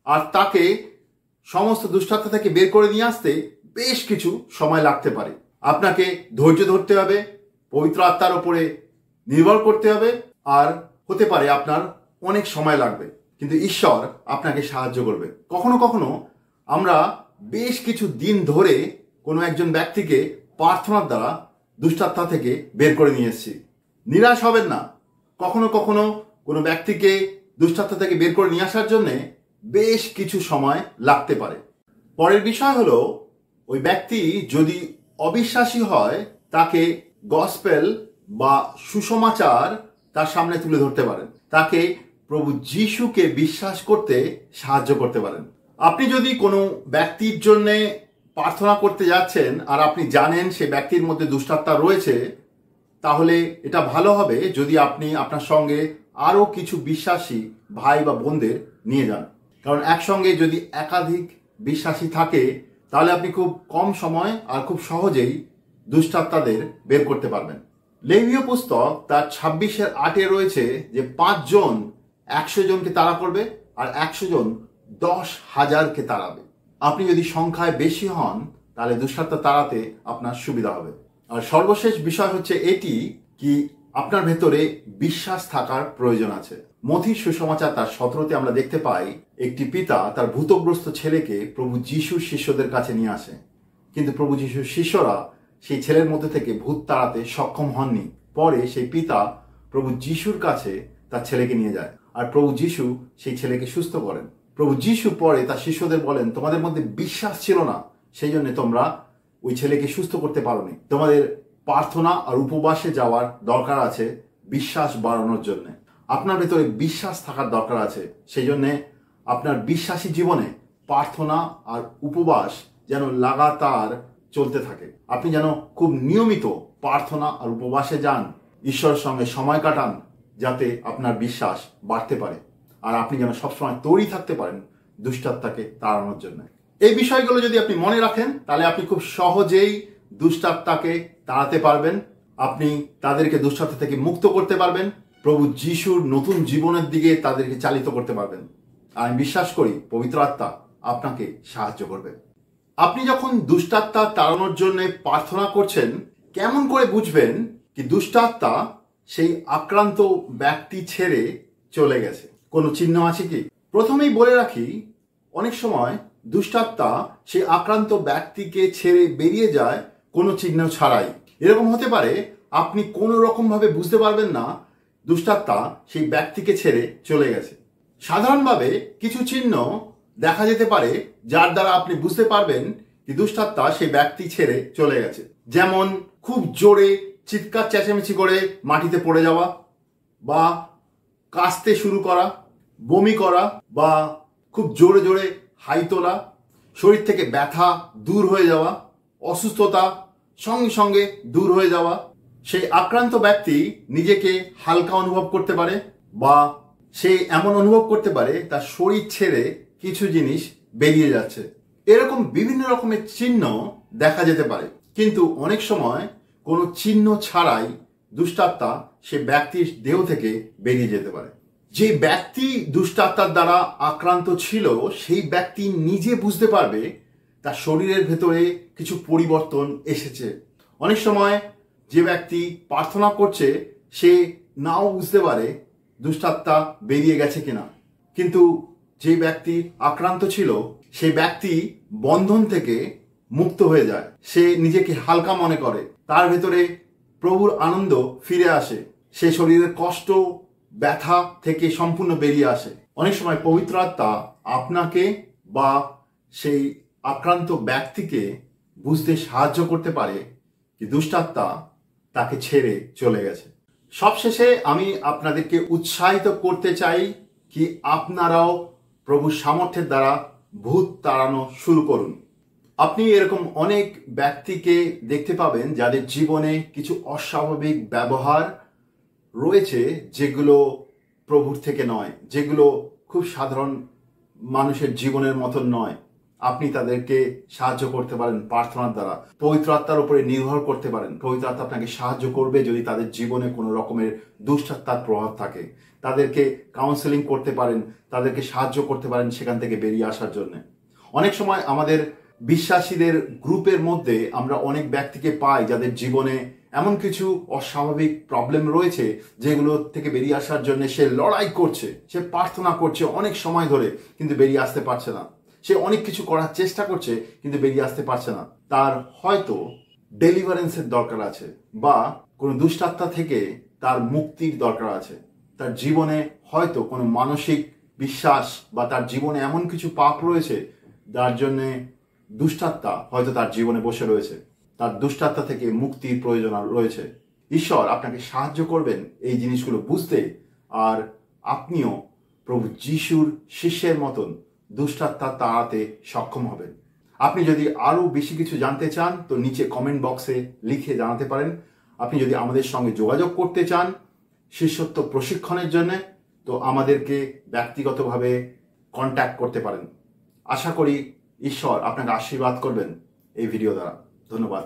আর তাকে সমস্ত দুষ্টাত্মা থেকে বের করে নিয়ে আসতে বেশ কিছু সময় লাগতে পারে। আপনাকে ধৈর্য ধরতে হবে, পবিত্র আত্মার উপরে নির্ভর করতে হবে, আর হতে পারে আপনার অনেক সময় লাগবে, কিন্তু ঈশ্বর আপনাকে সাহায্য করবে। কখনো কখনো আমরা বেশ কিছু দিন ধরে কোনো একজন ব্যক্তিকে প্রার্থনার দ্বারা দুষ্টাত্মা থেকে বের করে নিয়ে এসেছি। নিরাশ হবেন না। কখনো কখনো কোনো ব্যক্তিকে দুষ্টাত্মা থেকে বের করে নিয়ে আসার জন্য বেশ কিছু সময় লাগতে পারে। পরের বিষয় হলো ওই ব্যক্তি যদি অবিশ্বাসী হয়, তাকে গসপেল বা সুসমাচার তার সামনে তুলে ধরতে পারেন, তাকে প্রভু যিশুকে বিশ্বাস করতে সাহায্য করতে পারেন। আপনি যদি কোনো ব্যক্তির জন্য প্রার্থনা করতে যাচ্ছেন আর আপনি জানেন সে ব্যক্তির মধ্যে দুষ্টাত্মা রয়েছে, তাহলে এটা ভালো হবে যদি আপনি আপনার সঙ্গে আরও কিছু বিশ্বাসী ভাই বা বোনদের নিয়ে যান। কারণ একসঙ্গে যদি একাধিক বিশ্বাসী থাকে, তাহলে আপনি খুব কম সময় আর খুব সহজেই দুষ্টাত্মাদের বের করতে পারবেন। লেবীয় পুস্তক তার 26:8 রয়েছে যে 5 জন 100 জনকে তাড়া করবে আর 100 জন 10,000কে তাড়াবে। আপনি যদি সংখ্যায় বেশি হন, তাহলে দুষ্টাত্মা তাড়াতে আপনার সুবিধা হবে। আর সর্বশেষ বিষয় হচ্ছে এটি কি আপনার ভেতরে বিশ্বাস থাকার প্রয়োজন আছে। মথির সুসমাচার তার 17-তে আমরা দেখতে পাই একটি পিতা তার ভূতগ্রস্ত ছেলেকে প্রভু যিশুর শিষ্যদের কাছে নিয়ে আসে, কিন্তু প্রভু যিশুর শিষ্যরা সেই ছেলের মধ্যে থেকে ভূত তাড়াতে সক্ষম হননি। পরে সেই পিতা প্রভু যিশুর কাছে তার ছেলেকে নিয়ে যায়, আর প্রভু যিশু সেই ছেলেকে সুস্থ করেন। প্রভু যিশু পরে তার শিষ্যদের বলেন, তোমাদের মধ্যে বিশ্বাস ছিল না, সেই জন্য তোমরা ওই ছেলেকে সুস্থ করতে পারোনি। তোমাদের প্রার্থনা আর উপবাসে যাওয়ার দরকার আছে বিশ্বাস বাড়ানোর জন্য। আপনার ভেতরে বিশ্বাস থাকার দরকার আছে, সেই জন্যে আপনার বিশ্বাসী জীবনে প্রার্থনা আর উপবাস যেন লাগাতার চলতে থাকে। আপনি যেন খুব নিয়মিত প্রার্থনা আর উপবাসে যান, ঈশ্বরের সঙ্গে সময় কাটান, যাতে আপনার বিশ্বাস বাড়তে পারে আর আপনি যেন সবসময় তৈরি থাকতে পারেন দুষ্টাত্মাকে তাড়ানোর জন্য। এই বিষয়গুলো যদি আপনি মনে রাখেন, তাহলে আপনি খুব সহজেই দুষ্টাত্মাকে তাড়াতে পারবেন, আপনি তাদেরকে দুষ্টাত্মা থেকে মুক্ত করতে পারবেন, প্রভু যিশুর নতুন জীবনের দিকে তাদেরকে চালিত করতে পারবেন। আমি বিশ্বাস করি পবিত্র আত্মা আপনাকে সাহায্য করবে। আপনি যখন দুষ্টাত্মা তাড়ানোর জন্য প্রার্থনা করছেন, কেমন করে বুঝবেন কি দুষ্টাত্মা সেই আক্রান্ত ব্যক্তি ছেড়ে চলে গেছে? কোনো চিহ্ন আছে কি? প্রথমেই বলে রাখি, অনেক সময় দুষ্টাত্মা সেই আক্রান্ত ব্যক্তিকে ছেড়ে বেরিয়ে যায় কোনো চিহ্ন ছাড়াই। এরকম হতে পারে আপনি কোনো রকম ভাবে বুঝতে পারবেন না দুষ্টাত্মা সেই ব্যক্তিকে ছেড়ে চলে গেছে। সাধারণভাবে কিছু চিহ্ন দেখা যেতে পারে যার দ্বারা আপনি বুঝতে পারবেন যে দুষ্টাত্মা সেই ব্যক্তি ছেড়ে চলে গেছে। যেমন খুব জোরে চিৎকার চেঁচামেচি করে মাটিতে পড়ে যাওয়া, বা কাশতে শুরু করা, বমি করা, বা খুব জোরে জোরে হাই তোলা, শরীর থেকে ব্যথা দূর হয়ে যাওয়া, অসুস্থতা সঙ্গে সঙ্গে দূর হয়ে যাওয়া। সেই আক্রান্ত ব্যক্তি নিজেকে হালকা অনুভব করতে পারে বা সে এমন অনুভব করতে পারে তার শরীর ছেড়ে কিছু জিনিস বেরিয়ে যাচ্ছে। এরকম বিভিন্ন রকমের চিহ্ন দেখা যেতে পারে, কিন্তু অনেক সময় কোনো চিহ্ন ছাড়াই দুষ্টাত্মা সে ব্যক্তির দেহ থেকে বেরিয়ে যেতে পারে। যে ব্যক্তি দুষ্টাত্মার দ্বারা আক্রান্ত ছিল সেই ব্যক্তি নিজে বুঝতে পারবে তার শরীরের ভেতরে কিছু পরিবর্তন এসেছে। অনেক সময় যে ব্যক্তি প্রার্থনা করছে সে নাও বুঝতে পারে দুষ্টাত্মা বেরিয়ে গেছে কিনা, কিন্তু যে ব্যক্তি আক্রান্ত ছিল সেই ব্যক্তি বন্ধন থেকে মুক্ত হয়ে যায়। সে নিজেকে হালকা মনে করে, তার ভেতরে প্রভুর আনন্দ ফিরে আসে, সে শরীরের কষ্ট ব্যথা থেকে সম্পূর্ণ বেরিয়ে আসে। অনেক সময় পবিত্র আত্মা আপনাকে বা সেই আক্রান্ত ব্যক্তিকে বুঝতে সাহায্য করতে পারে যে দুষ্টাত্মা তাকে ছেড়ে চলে গেছে। সবশেষে আমি আপনাদেরকে উৎসাহিত করতে চাই কি আপনারাও প্রভুর সামর্থ্যের দ্বারা ভূত তাড়ানো শুরু করুন। আপনি এরকম অনেক ব্যক্তিকে দেখতে পাবেন যাদের জীবনে কিছু অস্বাভাবিক ব্যবহার রয়েছে যেগুলো প্রভুর থেকে নয়, যেগুলো খুব সাধারণ মানুষের জীবনের মতন নয়। আপনি তাদেরকে সাহায্য করতে পারেন প্রার্থনার দ্বারা, পবিত্র আত্মার উপরে নির্ভর করতে পারেন। পবিত্র আত্মা আপনাকে সাহায্য করবে যদি তাদের জীবনে কোনো রকমের দুষ্টাত্মার প্রভাব থাকে। তাদেরকে কাউন্সেলিং করতে পারেন, তাদেরকে সাহায্য করতে পারেন সেখান থেকে বেরিয়ে আসার জন্য। অনেক সময় আমাদের বিশ্বাসীদের গ্রুপের মধ্যে আমরা অনেক ব্যক্তিকে পাই যাদের জীবনে এমন কিছু অস্বাভাবিক প্রবলেম রয়েছে যেগুলো থেকে বেরিয়ে আসার জন্য সে লড়াই করছে, সে প্রার্থনা করছে অনেক সময় ধরে, কিন্তু বেরিয়ে আসতে পারছে না। সে অনেক কিছু করার চেষ্টা করছে কিন্তু বেরিয়ে আসতে পারছে না। তার হয়তো ডেলিভারেন্সের দরকার আছে বা কোনো দুষ্টাত্মা থেকে তার মুক্তির দরকার আছে। তার জীবনে হয়তো কোনো মানসিক বিশ্বাস বা তার জীবনে এমন কিছু পাপ রয়েছে যার জন্যে দুষ্টাত্মা হয়তো তার জীবনে বসে রয়েছে। তার দুষ্টাত্মা থেকে মুক্তির প্রয়োজন রয়েছে। ঈশ্বর আপনাকে সাহায্য করবেন এই জিনিসগুলো বুঝতে, আর আপনিও প্রভু যিশুর শিষ্যের মতন দুষ্টাত্মা তাড়াতে সক্ষম হবেন। আপনি যদি আরও বেশি কিছু জানতে চান তো নিচে কমেন্ট বক্সে লিখে জানাতে পারেন। আপনি যদি আমাদের সঙ্গে যোগাযোগ করতে চান শিষ্যত্ব প্রশিক্ষণের জন্য তো আমাদেরকে ব্যক্তিগতভাবে কন্ট্যাক্ট করতে পারেন। আশা করি ঈশ্বর আপনাকে আশীর্বাদ করবেন এই ভিডিও দ্বারা। ধন্যবাদ।